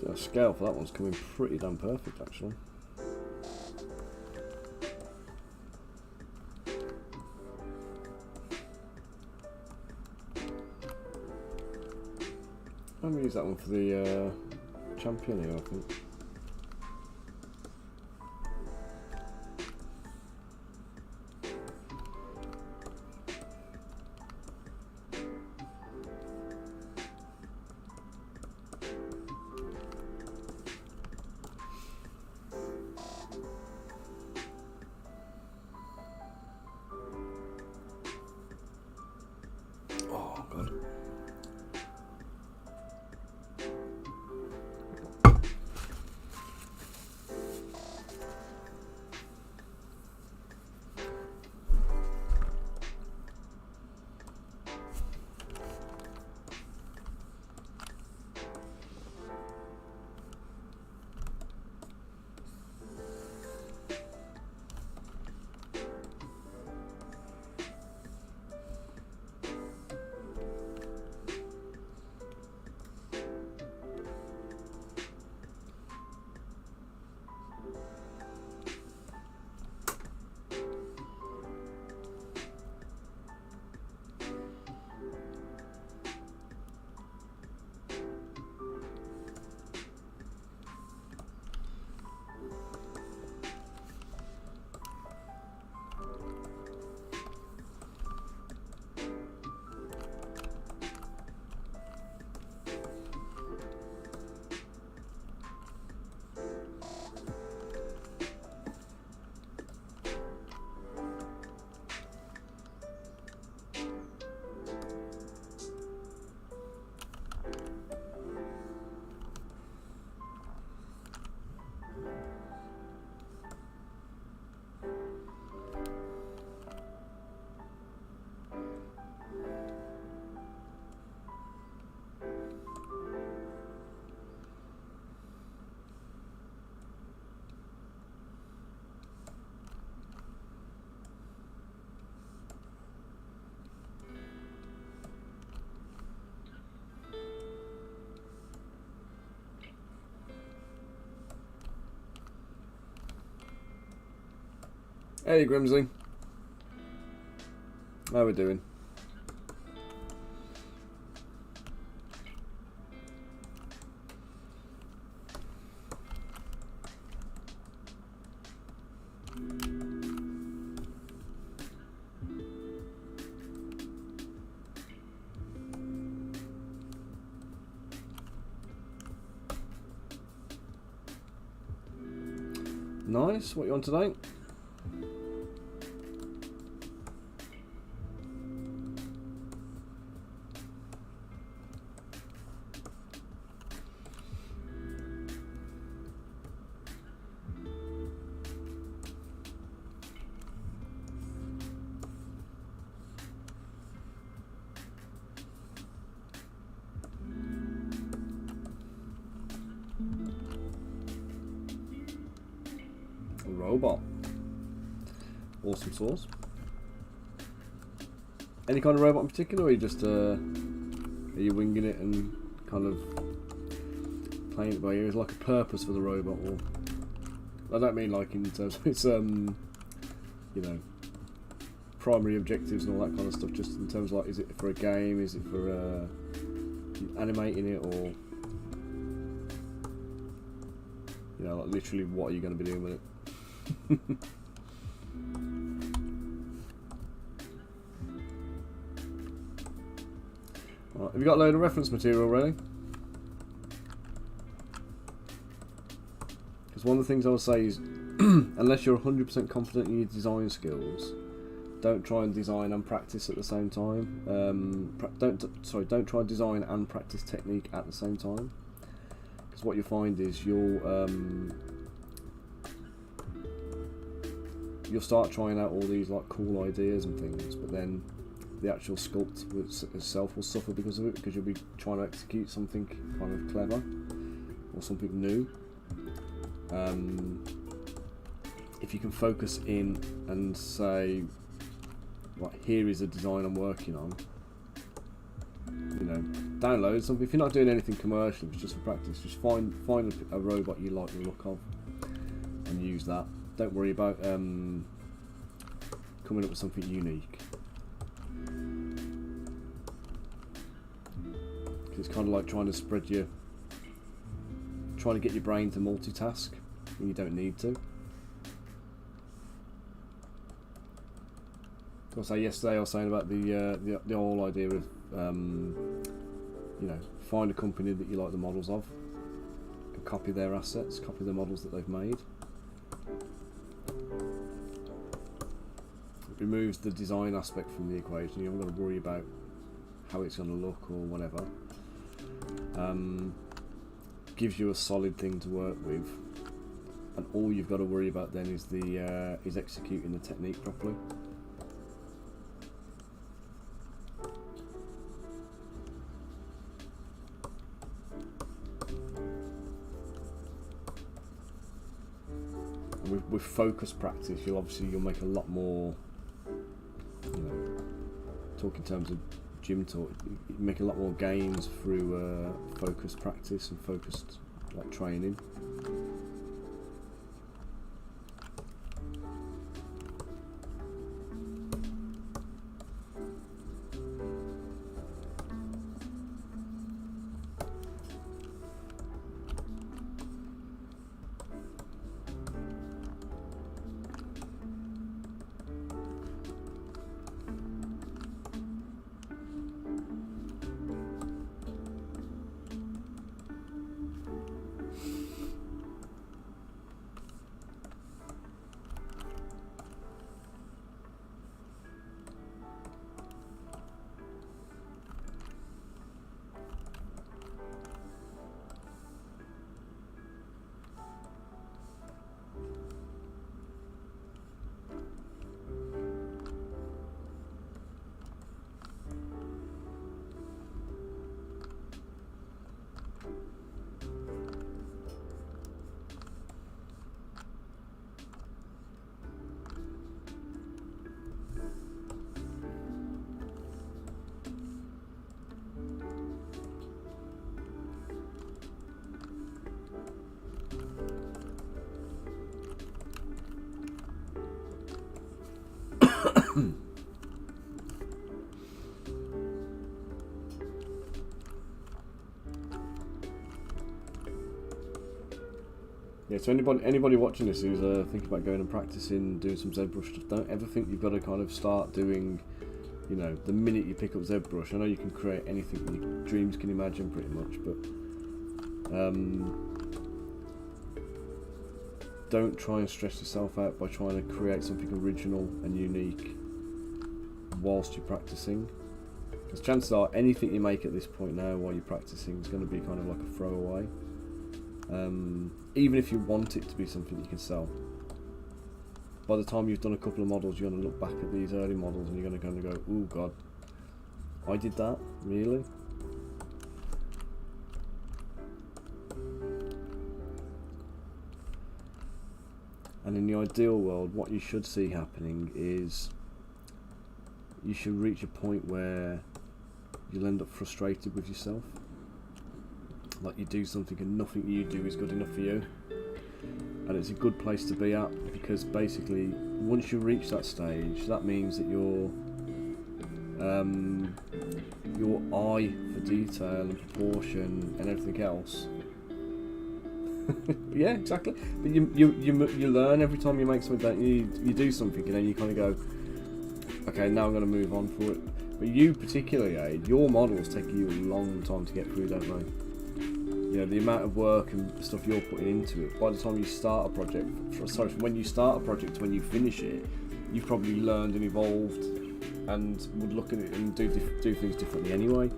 The scale for that one's coming pretty damn perfect, actually. I'm going to use that one for the champion here, I think. Oh, God. Hey Grimsley, how we doing? Nice, what you on today? Robot. Awesome sauce. Any kind of robot in particular, or are you just are you winging it and kind of playing it by ear? Is like a purpose for the robot, or I don't mean like in terms of its you know, primary objectives and all that kind of stuff. Just in terms of like, is it for a game? Is it for animating it, or you know, like literally, what are you going to be doing with it? Right, have you got a load of reference material ready? Because one of the things I would say is, unless you're 100% confident in your design skills, don't try and design and practice at the same time. Don't try and design and practice technique at the same time. Because what you'll find is you'll start trying out all these like cool ideas and things, but then the actual sculpt itself will suffer because of it, because you'll be trying to execute something kind of clever or something new. If you can focus in and say, right, here is a design I'm working on, you know, download something. If you're not doing anything commercial, it's just for practice, just find a robot you like the look of and use that. Don't worry about coming up with something unique. It's kind of like trying to get your brain to multitask when you don't need to. So yesterday I was saying about the whole idea of you know, find a company that you like the models of and copy their assets, copy the models that they've made. It removes the design aspect from the equation. You haven't got to worry about how it's going to look or whatever. Gives you a solid thing to work with, and all you've got to worry about then is is executing the technique properly. And with focus practice, you'll make a lot more. You know, talk in terms of gym talk, you make a lot more gains through focused practice and focused like training. Yeah, so anybody watching this who's thinking about going and practicing, doing some ZBrush stuff, don't ever think you've got to kind of start doing, you know, the minute you pick up ZBrush. I know you can create anything your dreams can imagine pretty much, but don't try and stress yourself out by trying to create something original and unique whilst you're practicing. Because chances are anything you make at this point now while you're practicing is going to be kind of like a throwaway. Even if you want it to be something you can sell, by the time you've done a couple of models, you're going to look back at these early models and you're going to kind of go, oh god, I did that? Really? And in the ideal world, what you should see happening is you should reach a point where you'll end up frustrated with yourself. Like you do something and nothing you do is good enough for you. And it's a good place to be at, because basically once you reach that stage, that means that your eye for detail and proportion and everything else yeah, exactly. But you learn every time you make something, don't you? You do something and then you kind of go, okay, now I'm going to move on for it. But you particularly, your models take you a long time to get through, don't they? You know, the amount of work and stuff you're putting into it, by the time you start a project, sorry, from when you start a project to when you finish it, you've probably learned and evolved and would look at it and do things differently anyway.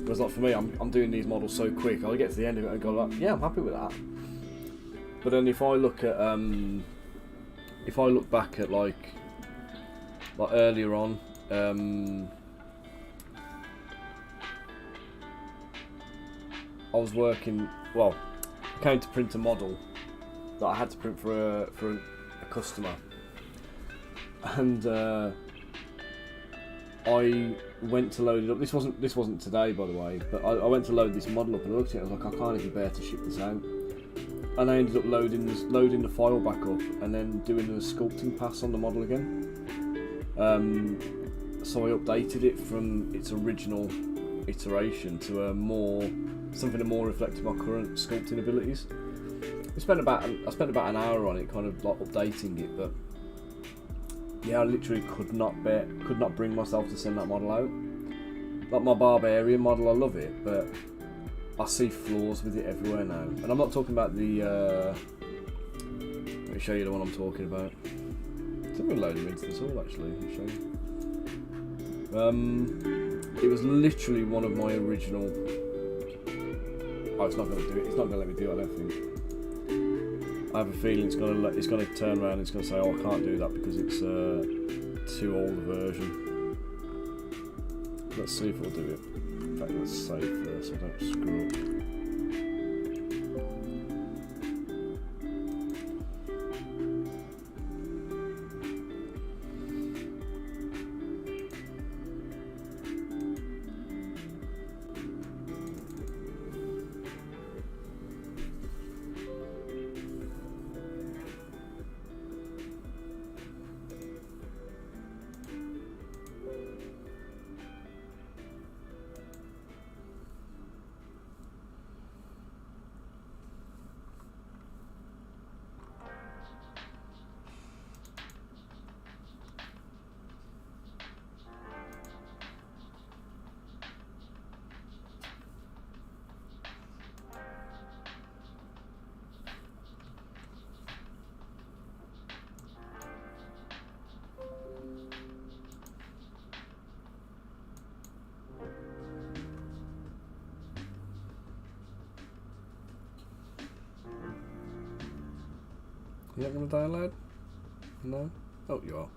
Whereas like for me, I'm doing these models so quick, I'll get to the end of it and go like, yeah, I'm happy with that. But then if I look back at like earlier on, I was working, well, I came to print a model that I had to print for a customer, and I went to load it up. This wasn't today, by the way, but I went to load this model up and I looked at it. I was like, I can't even bear to ship this out. And I ended up loading the file back up and then doing a sculpting pass on the model again. So I updated it from its original iteration to something more reflective of my current sculpting abilities. I spent about an hour on it, kind of like updating it, but yeah, I literally could not bring myself to send that model out. Like my Barbarian model, I love it, but I see flaws with it everywhere now. And I'm not talking about the. Let me show you the one I'm talking about. I think we'll load them into this all actually. Let me show you. It was literally one of my original. Oh, it's not going to do it. It's not going to let me do it, I don't think. I have a feeling it's going to turn around and it's going to say, oh, I can't do that because it's too old a version. Let's see if it'll do it. In fact, let's save this so I don't screw up. You not going to download? No? Oh, you are.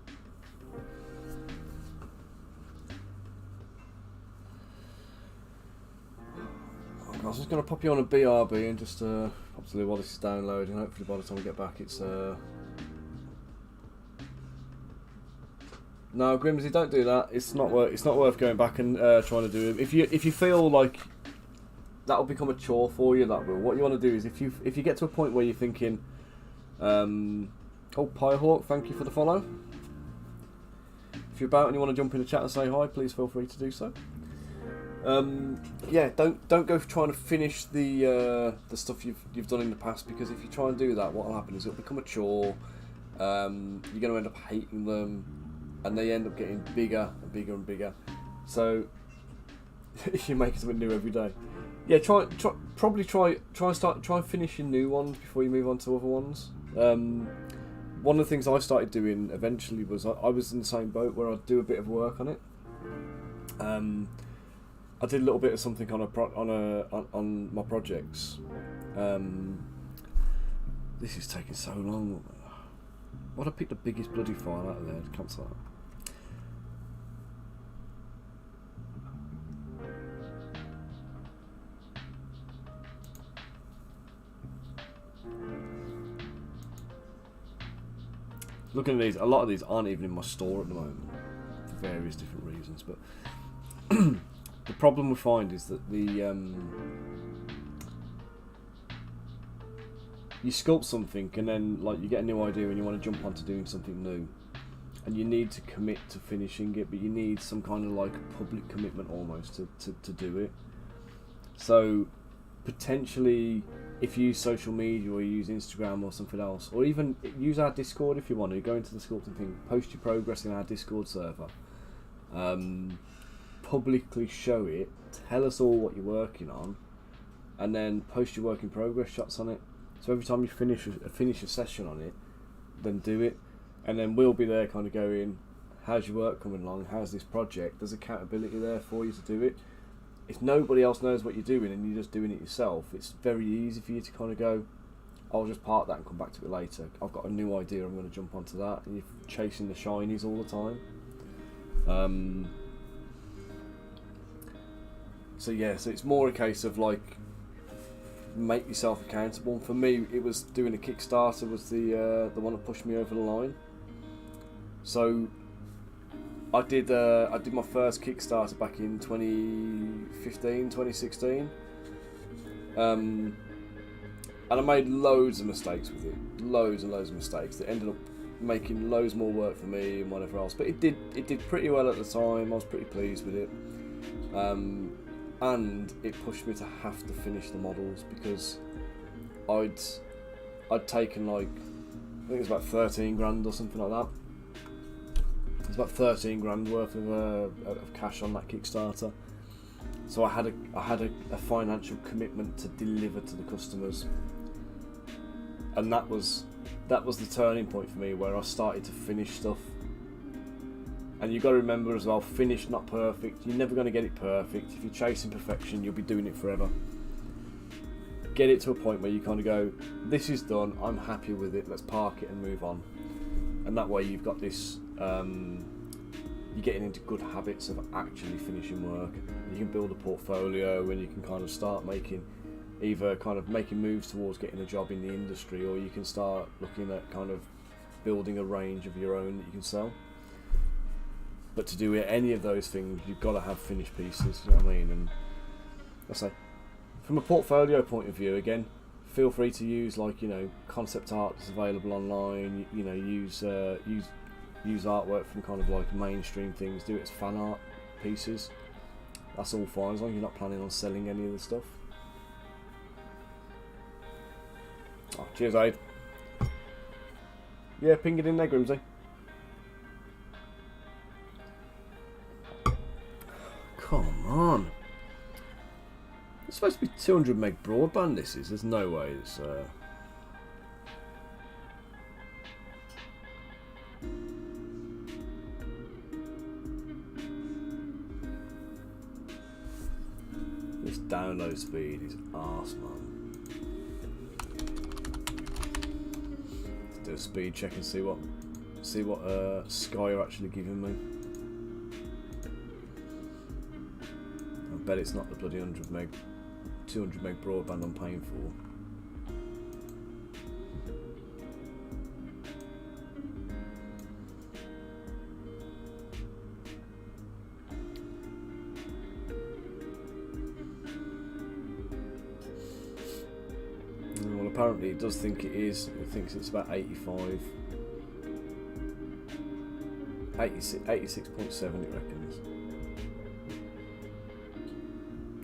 I was just going to pop you on a BRB and just obviously while this is downloading, hopefully by the time we get back it's No, Grimsy, don't do that. It's not worth going back and trying to do it. If you feel like that'll become a chore for you, that will. What you want to do is if you get to a point where you're thinking, oh, Piehawk, thank you for the follow. If you're about and you want to jump in the chat and say hi, please feel free to do so. Yeah, don't go trying to finish the stuff you've done in the past, because if you try and do that, what will happen is it'll become a chore. You're going to end up hating them, and they end up getting bigger and bigger and bigger. So you're making something new every day. Yeah, try and finishing new ones before you move on to other ones. One of the things I started doing eventually was I was in the same boat where I'd do a bit of work on it. I did a little bit of something on my projects. This is taking so long. Why'd I pick the biggest bloody file out of there to cancel that? looking at these, a lot of these aren't even in my store at the moment for various different reasons. But the problem we find is that you sculpt something and then like you get a new idea and you want to jump onto doing something new, and you need to commit to finishing it, but you need some kind of like public commitment almost to do it. So potentially, if you use social media or you use Instagram or something else, or even use our Discord if you want to, go into the sculpting thing, post your progress in our Discord server, publicly show it, tell us all what you're working on, and then post your work in progress shots on it. So every time you finish a session on it, then do it, and then we'll be there kind of going, how's your work coming along, how's this project? There's accountability there for you to do it. If nobody else knows what you're doing and you're just doing it yourself, it's very easy for you to kind of go, I'll just park that and come back to it later. I've got a new idea, I'm going to jump onto that. And you're chasing the shinies all the time. So yeah, so it's more a case of like, make yourself accountable. And for me, it was doing a Kickstarter was the one that pushed me over the line. So I did my first Kickstarter back in 2015, 2016, and I made loads of mistakes with it, loads and loads of mistakes that ended up making loads more work for me and whatever else. But it did pretty well at the time. I was pretty pleased with it, and it pushed me to have to finish the models because I'd taken like, I think it was about 13 grand or something like that. It's about 13 grand worth of cash on that Kickstarter, so I had a financial commitment to deliver to the customers, and that was the turning point for me where I started to finish stuff. And you've got to remember as well, finished, not perfect. You're never going to get it perfect. If you're chasing perfection, you'll be doing it forever. Get it to a point where you kind of go, this is done, I'm happy with it, let's park it and move on. And that way you've got this, you're getting into good habits of actually finishing work. You can build a portfolio and you can kind of start making moves towards getting a job in the industry, or you can start looking at kind of building a range of your own that you can sell. But to do any of those things, you've got to have finished pieces, you know what I mean? And I say, from a portfolio point of view, again, feel free to use like, you know, concept art that's available online. You know, use artwork from kind of like mainstream things. Do it as fan art pieces. That's all fine as long as you're not planning on selling any of the stuff. Oh, cheers, Aid. Yeah, ping it in there, Grimsy. Come on. It's supposed to be 200 meg broadband, this is. There's no way it's... This download speed is arse, man. Let's do a speed check and see what Sky are actually giving me. I bet it's not the bloody 200 meg broadband I'm paying for. Well, apparently it does think it is. It thinks it's about 85. 86.7 it reckons.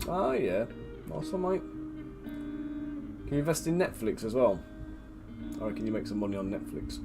Oh yeah, nice one, mate. Can you invest in Netflix as well? I reckon you make some money on Netflix.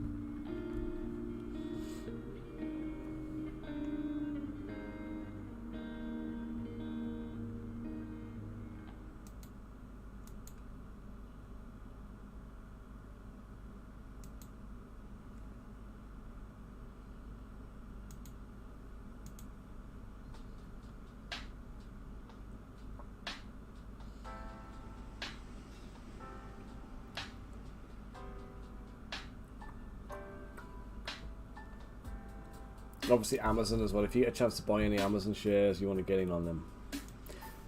Obviously Amazon as well. If you get a chance to buy any Amazon shares, you want to get in on them.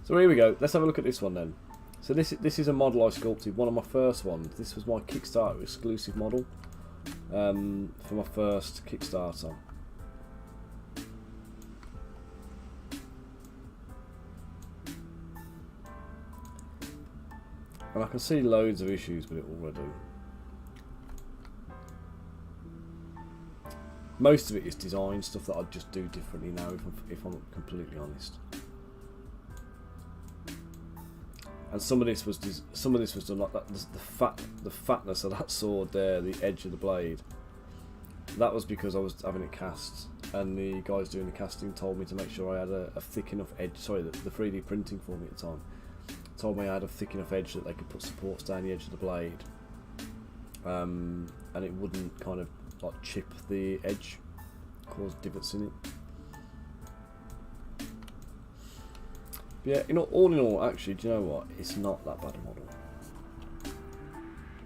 So here we go. Let's have a look at this one then. So this is a model I sculpted, one of my first ones. This was my Kickstarter exclusive model. for my first Kickstarter. And I can see loads of issues with it already. Most of it is design stuff that I'd just do differently now, if I'm completely honest. And some of this was done like that. The fatness of that sword there, the edge of the blade. That was because I was having it cast, and the guys doing the casting told me to make sure I had a thick enough edge. Sorry, the 3D printing for me at the time told me I had a thick enough edge that they could put supports down the edge of the blade, and it wouldn't kind of like chip the edge, cause divots in it. But yeah, all in all, actually, do you know what? It's not that bad a model.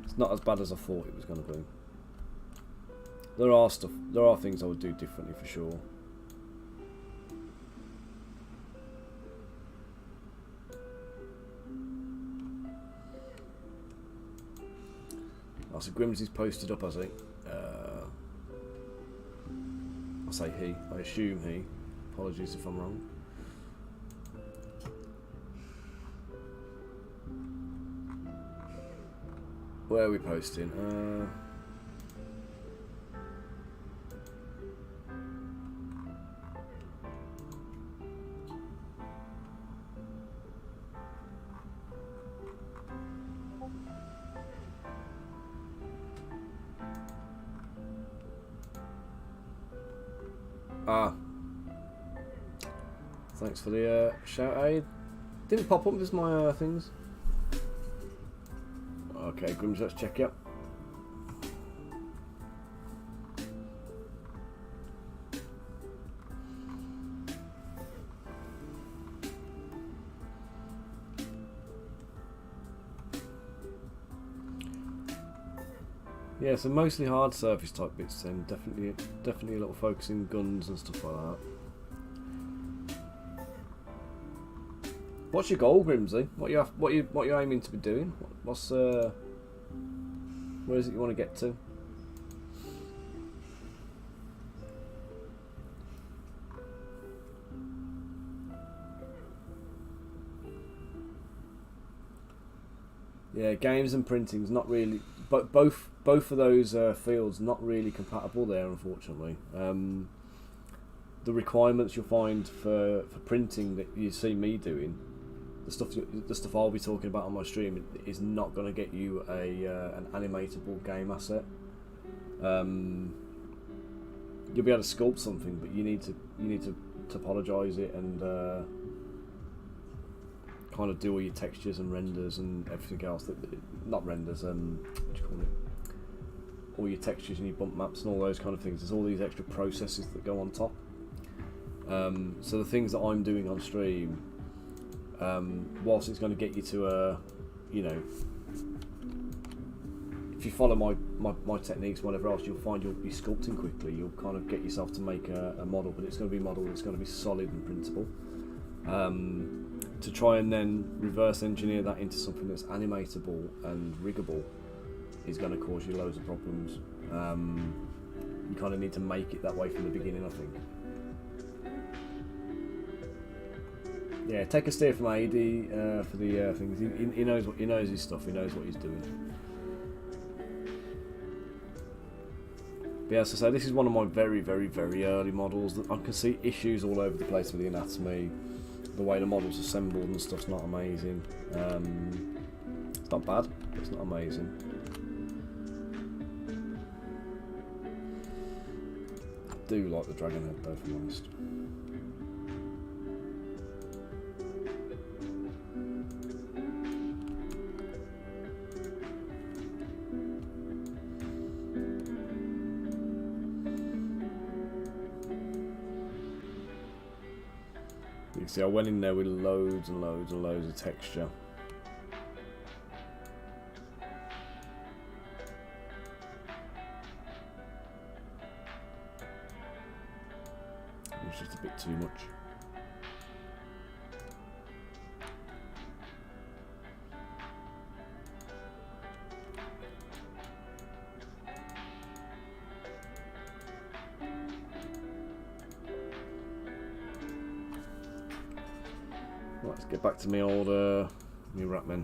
It's not as bad as I thought it was going to be. There are things I would do differently for sure. Oh, so Grimsy's posted up, has he? I say he. I assume he. Apologies if I'm wrong. Where are we posting? Thanks for the shout, Aid. Didn't pop up with my things. Okay, Grims, let's check it. Yeah, so mostly hard surface type bits then. Definitely a little focusing guns and stuff like that. What's your goal, Grimsy? What you aiming to be doing? What's where is it you want to get to? Yeah, games and printing's not really, but both of those fields not really compatible there, unfortunately. The requirements you'll find for printing that you see me doing, the stuff I'll be talking about on my stream, is not going to get you an animatable game asset. You'll be able to sculpt something, but you need to topologize it and kind of do all your textures and renders and everything else. Not renders, what do you call it? All your textures and your bump maps and all those kind of things. There's all these extra processes that go on top. So the things that I'm doing on stream, whilst it's going to get you to a, if you follow my techniques, whatever else, you'll find you'll be sculpting quickly. You'll kind of get yourself to make a model, but it's going to be a model that's going to be solid and printable. To try and then reverse engineer that into something that's animatable and riggable is going to cause you loads of problems. You kind of need to make it that way from the beginning, I think. Yeah, take a steer from AD for the things. He knows his stuff. He knows what he's doing. But yeah, as I say, this is one of my very, very, very early models. That I can see issues all over the place with the anatomy. The way the model's assembled and stuff's not amazing. It's not bad, but it's not amazing. I do like the dragon head though, if I'm honest. You can see I went in there with loads and loads and loads of texture. It's just a bit too much. Let's get back to my old new Ratmen.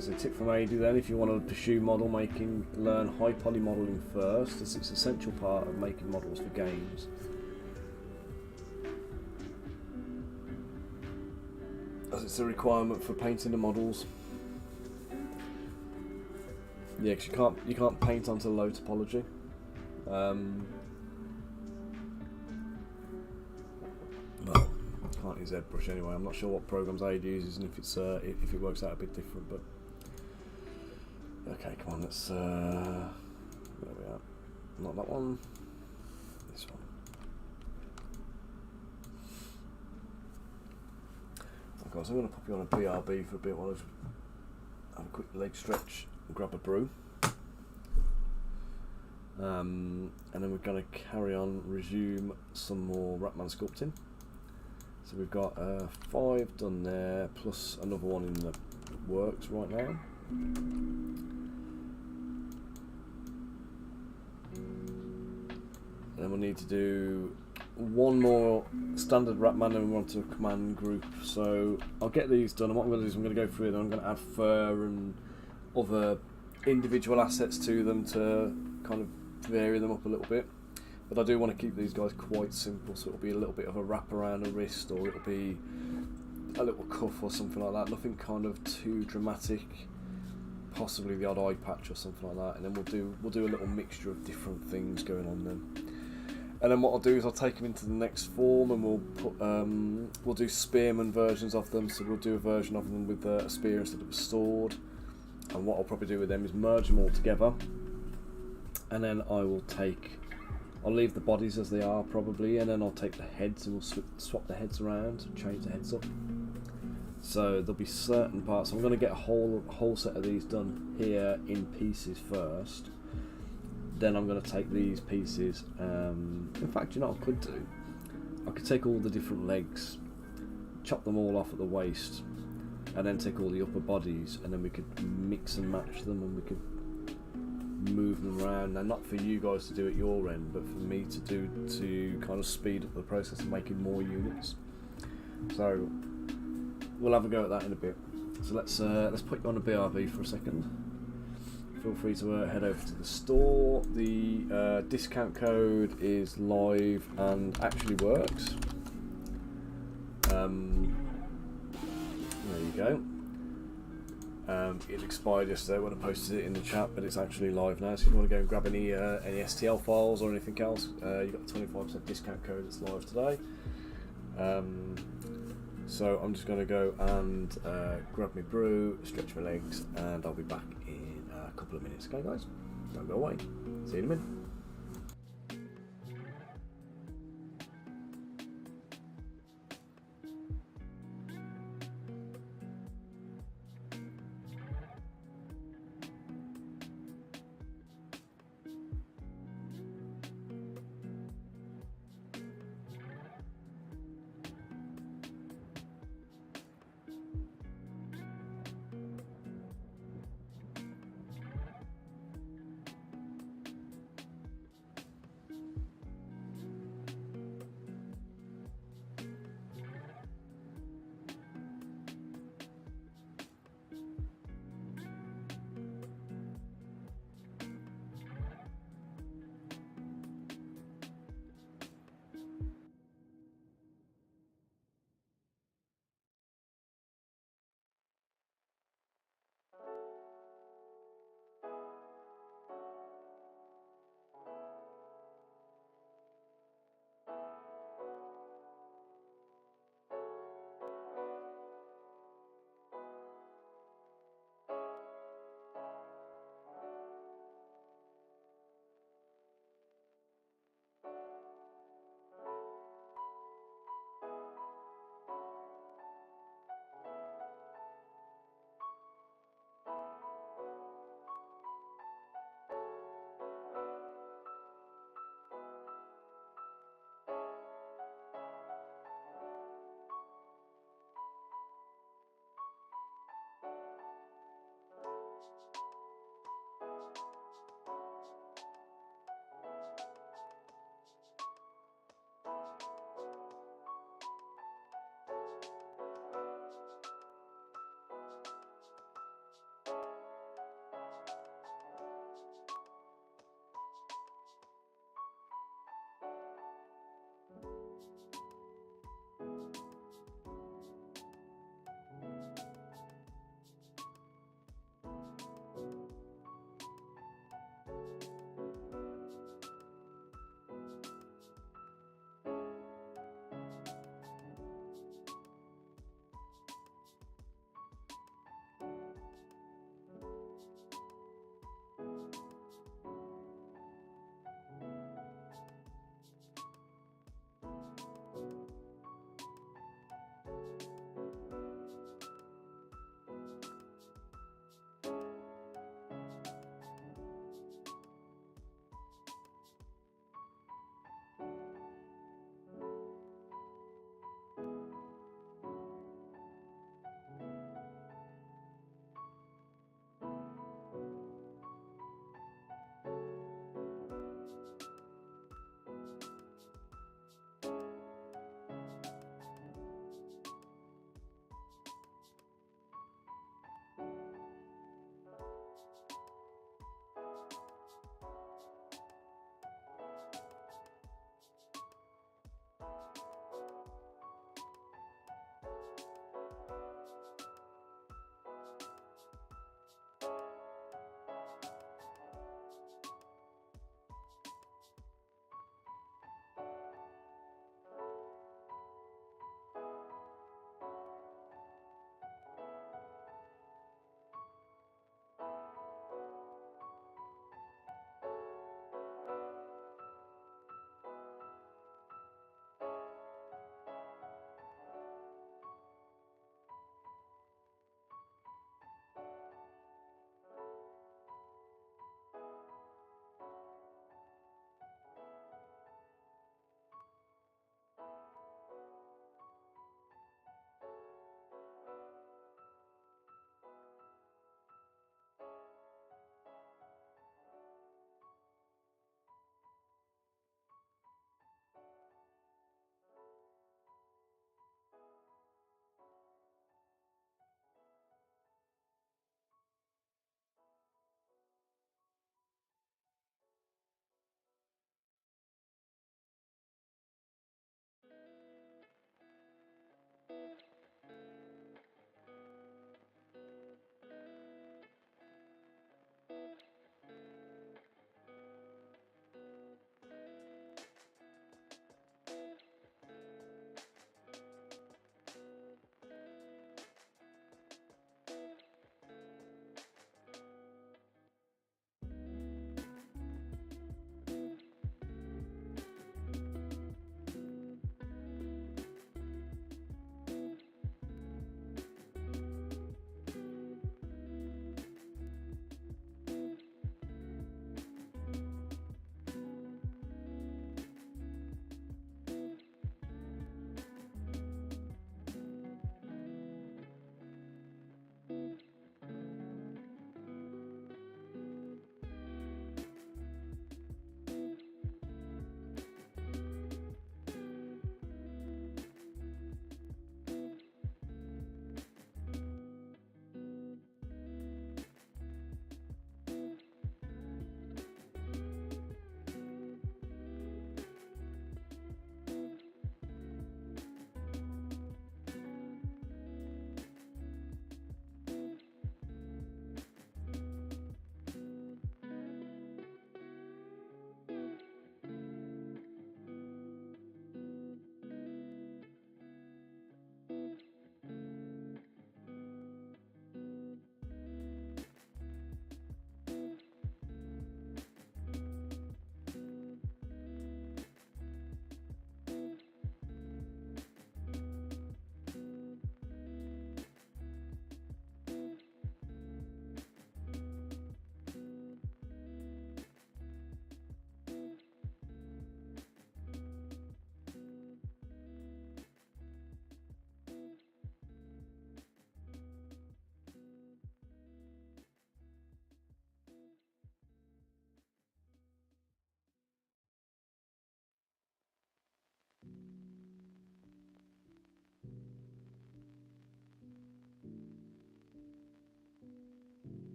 So tip from AD then, if you want to pursue model making, learn high poly modelling first, as it's an essential part of making models for games. As it's a requirement for painting the models. Yeah, because you can't paint onto low topology. Well, can't use ZBrush anyway. I'm not sure what programs AD uses and if it's if it works out a bit different, but. Okay, come on, let's, where are we at? Not that one, this one. Okay, so I'm going to pop you on a BRB for a bit while I have a quick leg stretch and grab a brew. And then we're going to carry on, resume some more Ratman sculpting. So we've got 5 done there, plus another one in the works right now. Then we'll need to do one more standard Ratman and we want to a command group. So I'll get these done, and what I'm going to do is I'm going to go through them. I'm going to add fur and other individual assets to them to kind of vary them up a little bit. But I do want to keep these guys quite simple, so it'll be a little bit of a wrap around a wrist, or it'll be a little cuff or something like that. Nothing kind of too dramatic. Possibly the odd eye patch or something like that, and then we'll do a little mixture of different things going on then. And then what I'll do is I'll take them into the next form, and we'll do spearman versions of them. So we'll do a version of them with a spear instead of a sword. And what I'll probably do with them is merge them all together, and then I'll leave the bodies as they are probably, and then I'll take the heads and we'll swap the heads around, change the heads up. So there'll be certain parts. I'm going to get a whole set of these done here in pieces first. Then I'm going to take these pieces. In fact, you know what I could do? I could take all the different legs, chop them all off at the waist, and then take all the upper bodies, and then we could mix and match them, and we could move them around. Now, not for you guys to do at your end, but for me to do to kind of speed up the process of making more units. So we'll have a go at that in a bit. So let's put you on a BRB for a second. Feel free to head over to the store. The discount code is live and actually works. There you go. It expired yesterday when I posted it in the chat, but it's actually live now. So if you want to go and grab any STL files or anything else, you've got the 25% discount code that's live today. So I'm just going to go and grab my brew, stretch my legs, and I'll be back in a couple of minutes. Okay, guys? Don't go away. See you in a minute.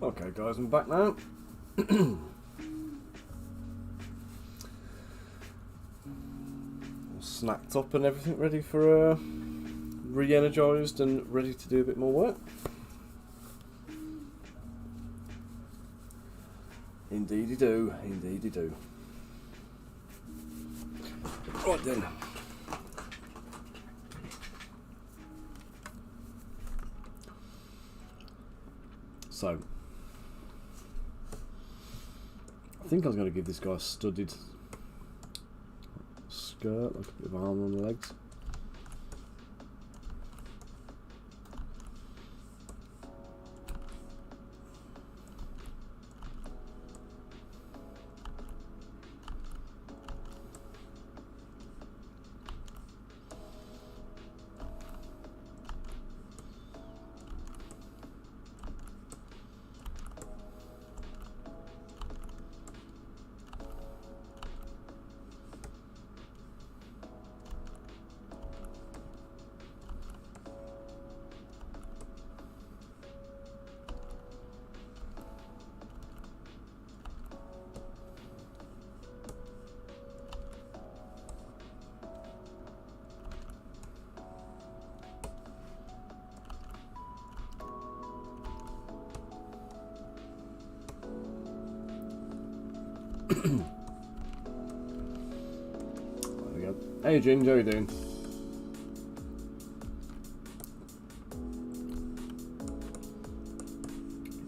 Okay guys, I'm back now. Snacked up and everything, ready for re-energised and ready to do a bit more work. Indeedy do, indeedy do. Right then. So, I think I was going to give this guy a studded skirt, like a bit of armour on the legs. There we go. Hey Ginger, how you doing?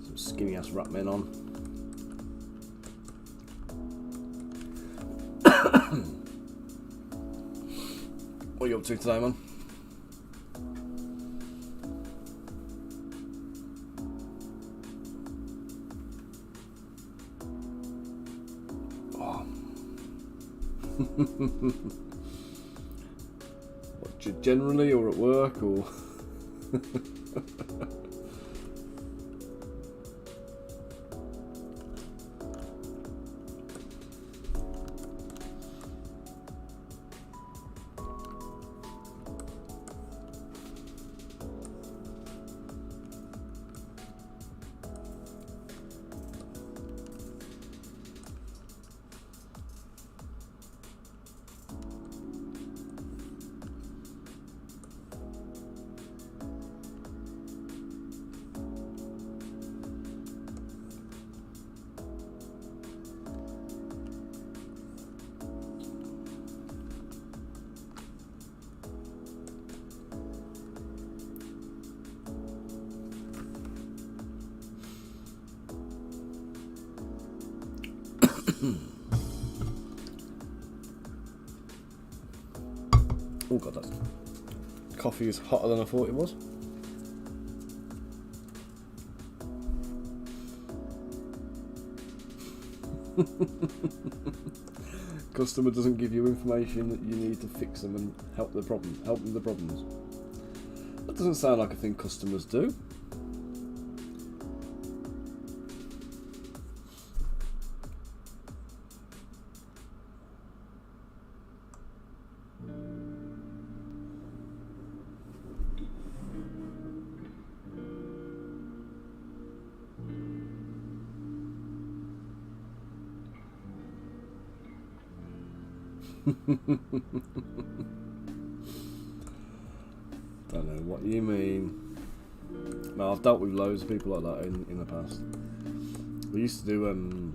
Some skinny ass Ratmen on. What are you up to today, man? What, generally, or at work, or? Oh god, that coffee is hotter than I thought it was. Customer doesn't give you information that you need to fix them and help them with the problems. That doesn't sound like a thing customers do. Don't know what you mean. No, I've dealt with loads of people like that in the past. We used to do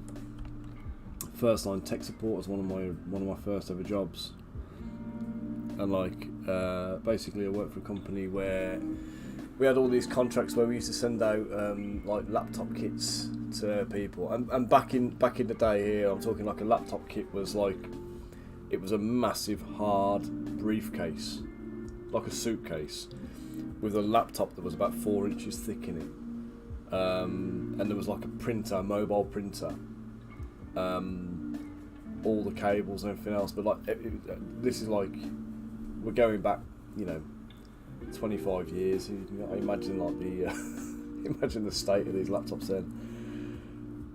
first line tech support as one of my first ever jobs, and like basically I worked for a company where we had all these contracts where we used to send out like laptop kits to people, and back in the day here, I'm talking like a laptop kit was like, it was a massive hard briefcase, like a suitcase, with a laptop that was about 4 inches thick in it, and there was like a printer, a mobile printer, all the cables and everything else. But like this is like, we're going back, 25 years. I imagine like the imagine the state of these laptops then.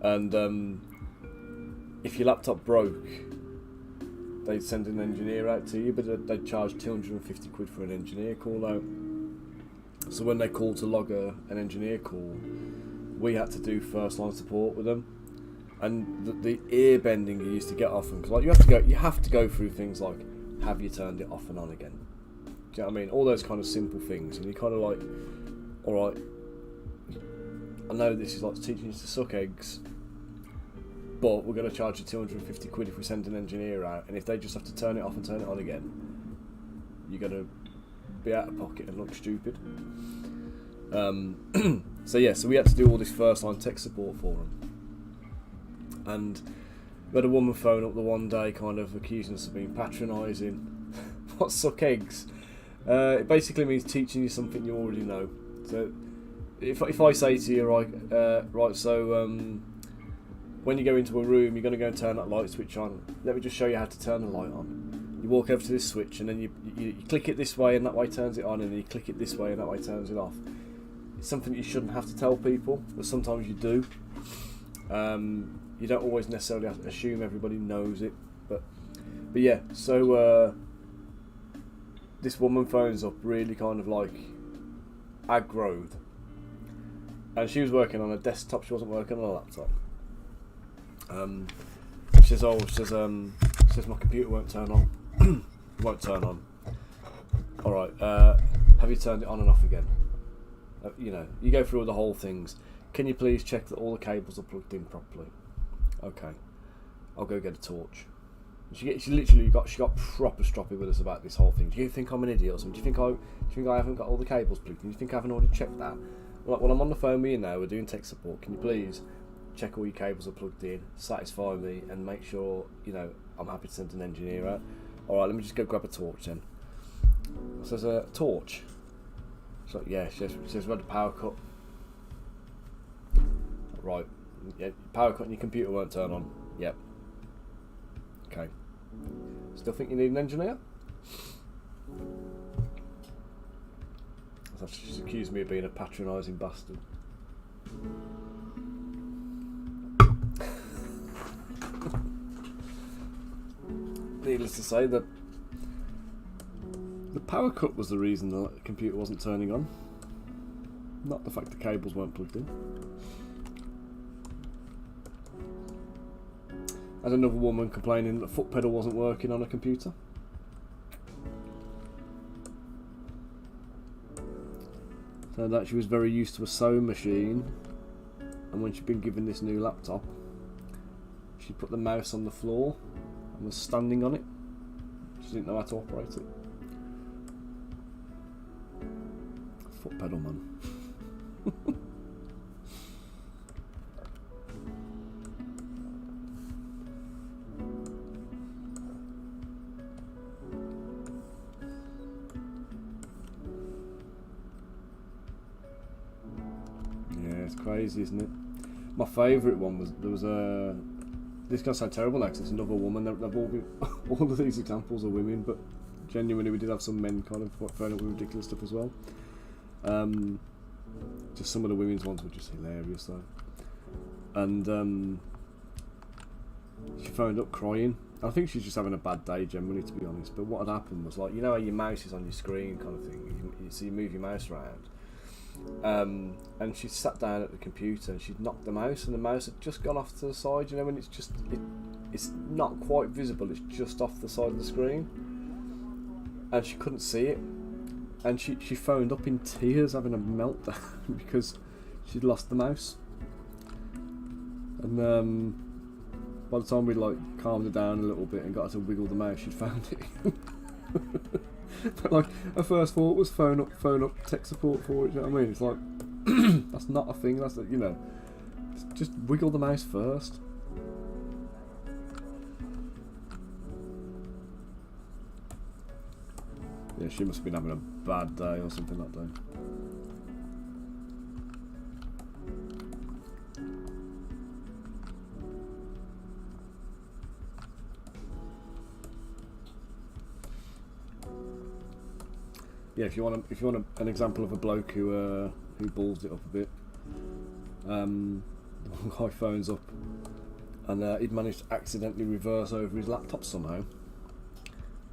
And if your laptop broke, they'd send an engineer out to you, but they'd charge 250 quid for an engineer call out. So when they call to log an engineer call, we had to do first line support with them, and the ear bending you used to get off them, because like you have to go through things like, have you turned it off and on again? Do you know what I mean? All those kind of simple things, and you kind of like, all right, I know this is like teaching you to suck eggs, but we're going to charge you 250 quid if we send an engineer out, and if they just have to turn it off and turn it on again, you're going to be out of pocket and look stupid. So yeah, so we had to do all this first line tech support for them, and we had a woman phone up the one day kind of accusing us of being patronising. What, suck eggs? It basically means teaching you something you already know. So if I say to you, right, so when you go into a room, you're going to go and turn that light switch on. Let me just show you how to turn the light on. You walk over to this switch, and then you click it this way, and that way turns it on, and then you click it this way, and that way turns it off. It's something you shouldn't have to tell people, but sometimes you do. You don't always necessarily have to assume everybody knows it, but yeah. So this woman phones up, really kind of like aggroed, and she was working on a desktop. She wasn't working on a laptop. She says my computer won't turn on. Won't turn on. All right. Have you turned it on and off again? You know, you go through all the whole things. Can you please check that all the cables are plugged in properly? Okay, I'll go get a torch. She got proper stroppy with us about this whole thing. Do you think I'm an idiot or something? Do you think I haven't got all the cables plugged in? Do you think I haven't already checked that? Like, well, I'm on the phone with you now. We're doing tech support. Can you please check all your cables are plugged in, satisfy me, and make sure, you know, I'm happy to send an engineer out. All right, let me just go grab a torch then. So there's a torch. So yeah, she says we had a power cut. Right, yeah, power cut and your computer won't turn on. Yep. Okay. Still think you need an engineer? So she's accused me of being a patronising bastard. Needless to say that the power cut was the reason the computer wasn't turning on, not the fact the cables weren't plugged in. Had another woman complaining that the foot pedal wasn't working on a computer. Turned out she was very used to a sewing machine, and when she'd been given this new laptop, she put the mouse on the floor and was standing on it. She didn't know how to operate it. Foot pedal, man. Yeah, it's crazy, isn't it? My favourite one was, there was a... This is going to sound terrible now because it's another woman. They've all been, all of these examples are women, but genuinely we did have some men kind of throwing up with ridiculous stuff as well. Just some of the women's ones were just hilarious though. And she phoned up crying. I think she's just having a bad day generally, to be honest. But what had happened was, like, you know how your mouse is on your screen kind of thing, so you move your mouse around. And she sat down at the computer and she'd knocked the mouse, and the mouse had just gone off to the side, you know, when it's not quite visible, it's just off the side of the screen, and she couldn't see it, and she phoned up in tears having a meltdown because she'd lost the mouse. And by the time we'd like calmed her down a little bit and got her to wiggle the mouse, she'd found it. But like, her first thought was phone up tech support for it. You know what I mean? It's like that's not a thing. That's, you know, just wiggle the mouse first. Yeah, she must have been having a bad day or something that day. Yeah, if you want an example of a bloke who balls it up a bit, the one guy phones up and he'd managed to accidentally reverse over his laptop somehow.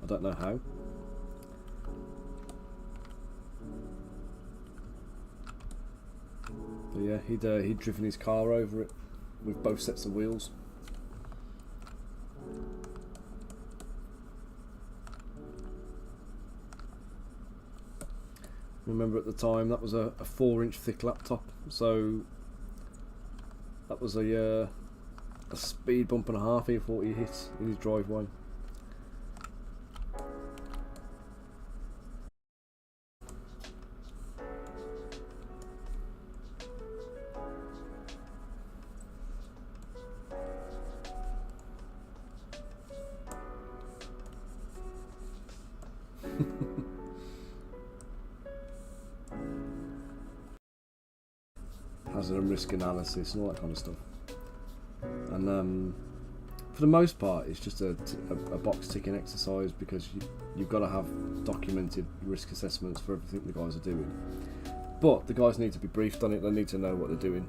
I don't know how. But yeah, he'd driven his car over it with both sets of wheels. Remember at the time that was a 4-inch thick laptop, so that was a speed bump and a half he thought he hit in his driveway. Hazard and risk analysis and all that kind of stuff. And for the most part, it's just a box ticking exercise, because you've got to have documented risk assessments for everything the guys are doing. But the guys need to be briefed on it. They need to know what they're doing.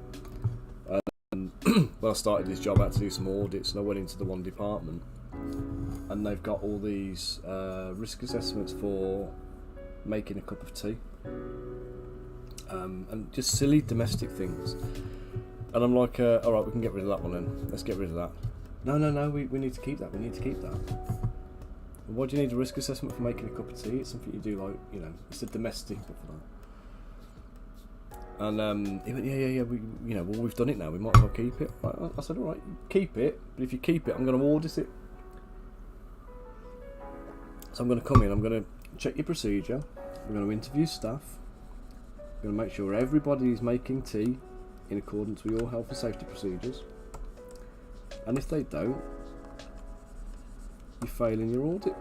And when I started this job, I had to do some audits, and I went into the one department, and they've got all these risk assessments for making a cup of tea. And just silly domestic things, and I'm like, alright, we can get rid of that one then, let's get rid of that. No, we need to keep that, Why do you need a risk assessment for making a cup of tea? It's something you do, like, you know, it's a domestic for that. And he went, yeah, well, we've done it now, we might as well keep it. I said, alright, keep it, but if you keep it, I'm going to audit it. So I'm going to come in, I'm going to check your procedure, we're going to interview staff, going to make sure everybody is making tea in accordance with your health and safety procedures, and if they don't, you fail in your audit.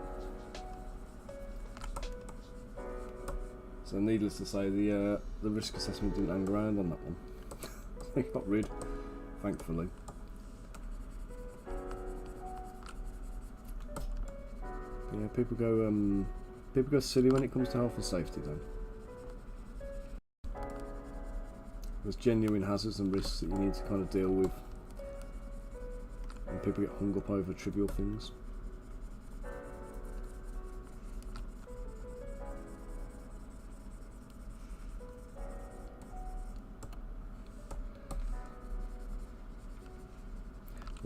So needless to say, the risk assessment didn't hang around on that one. They got rid, thankfully. Yeah, people go silly when it comes to health and safety though. There's genuine hazards and risks that you need to kind of deal with, and people get hung up over trivial things.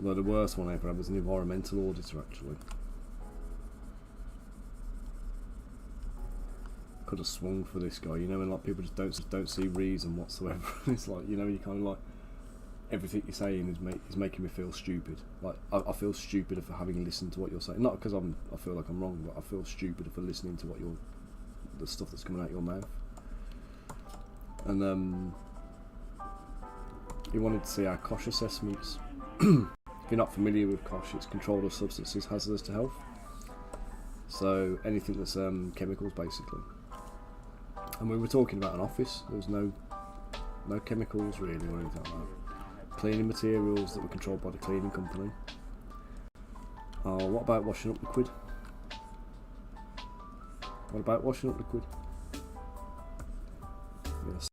Although the worst one I ever had was an environmental auditor, actually. Could have swung for this guy, you know, and like people just don't see reason whatsoever. It's like, you know, you kind of like, everything you're saying is making me feel stupid. Like I feel stupider for having listened to what you're saying. Not because I feel like I'm wrong, but I feel stupider for listening to what the stuff that's coming out your mouth. And he wanted to see our COSH assessments. If you're not familiar with COSH, it's control of substances hazardous to health. So anything that's chemicals, basically. And we were talking about an office. There was no chemicals really or anything like that. Cleaning materials that were controlled by the cleaning company. Oh, what about washing up liquid? What about washing up liquid? Yes,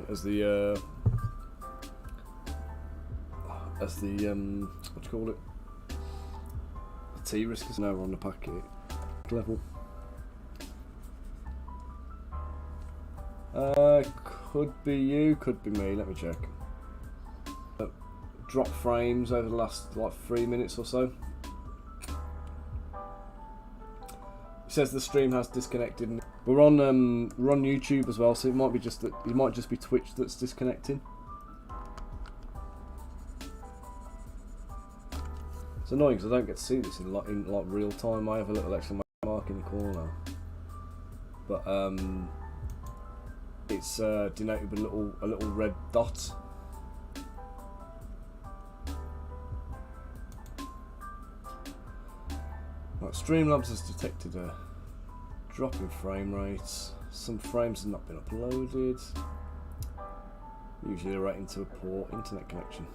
as the what do you call it? The tea risk is now on the packet level. Could be you, could be me. Let me check. Drop frames over the last like 3 minutes or so. It says the stream has disconnected. We're on YouTube as well, so it might be just that it might just be Twitch that's disconnecting. It's annoying because I don't get to see this in like real time. I have a little exclamation mark in the corner, but it's denoted with a little red dot. Right, Streamlabs has detected a drop in frame rates. Some frames have not been uploaded. Usually right into a poor internet connection.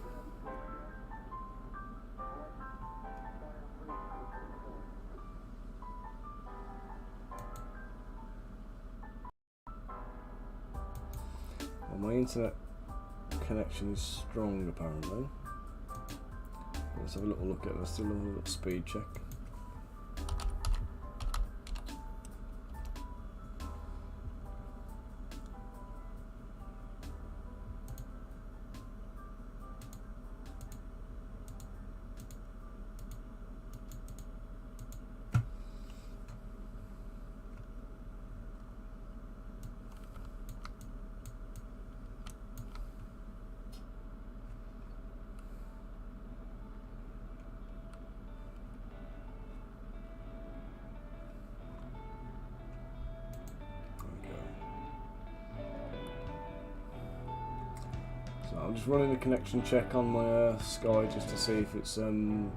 Well, my internet connection is strong apparently. Let's have a little look at it. Let's do a little speed check. I'm just running a connection check on my Sky just to see if it's oh,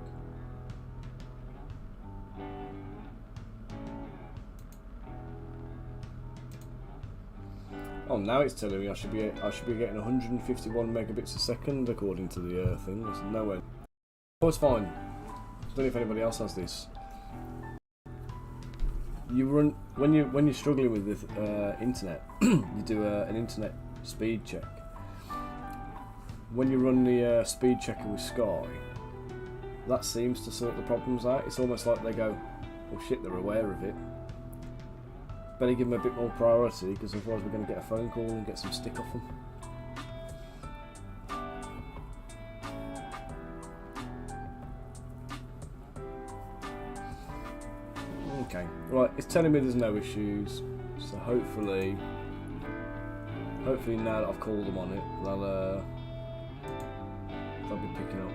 now it's telling me I should be getting 151 megabits a second according to the thing. There's nowhere. Oh, it's fine. I don't know if anybody else has this. You run when you're struggling with the internet. You do an internet speed check. When you run the speed checker with Sky, that seems to sort the problems out. It's almost like they go, "Oh shit, they're aware of it. Better give them a bit more priority because otherwise we're going to get a phone call and get some stick off them." Okay, right, it's telling me there's no issues, so hopefully now that I've called them on it, they'll be picking up.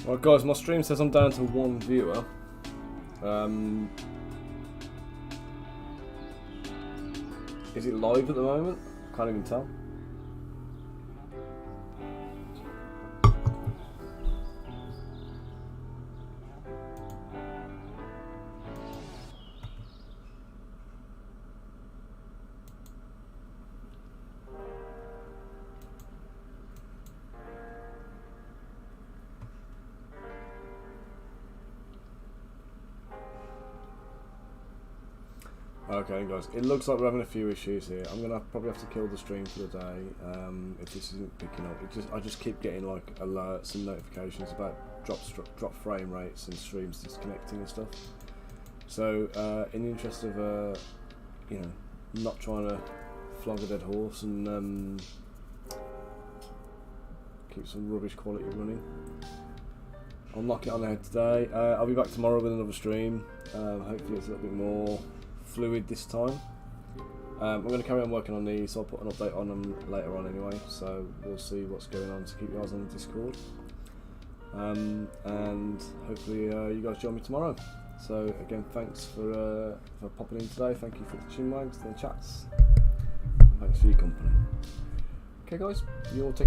Right guys, my stream says I'm down to 1 viewer. Is it live at the moment? Can't even tell. Okay guys, it looks like we're having a few issues here. I'm gonna probably have to kill the stream for the day if this isn't picking up. I just keep getting like alerts and notifications about drop frame rates and streams disconnecting and stuff. So in the interest of you know, not trying to flog a dead horse and keep some rubbish quality running, I'll knock it on the head today. I'll be back tomorrow with another stream. Hopefully it's a little bit more fluid this time. I'm going to carry on working on these, so I'll put an update on them later on anyway, so we'll see what's going on to keep you guys on the Discord. And hopefully you guys join me tomorrow. So again, thanks for popping in today. Thank you for the chin wags and the chats. Thanks for your company. Okay guys, you all take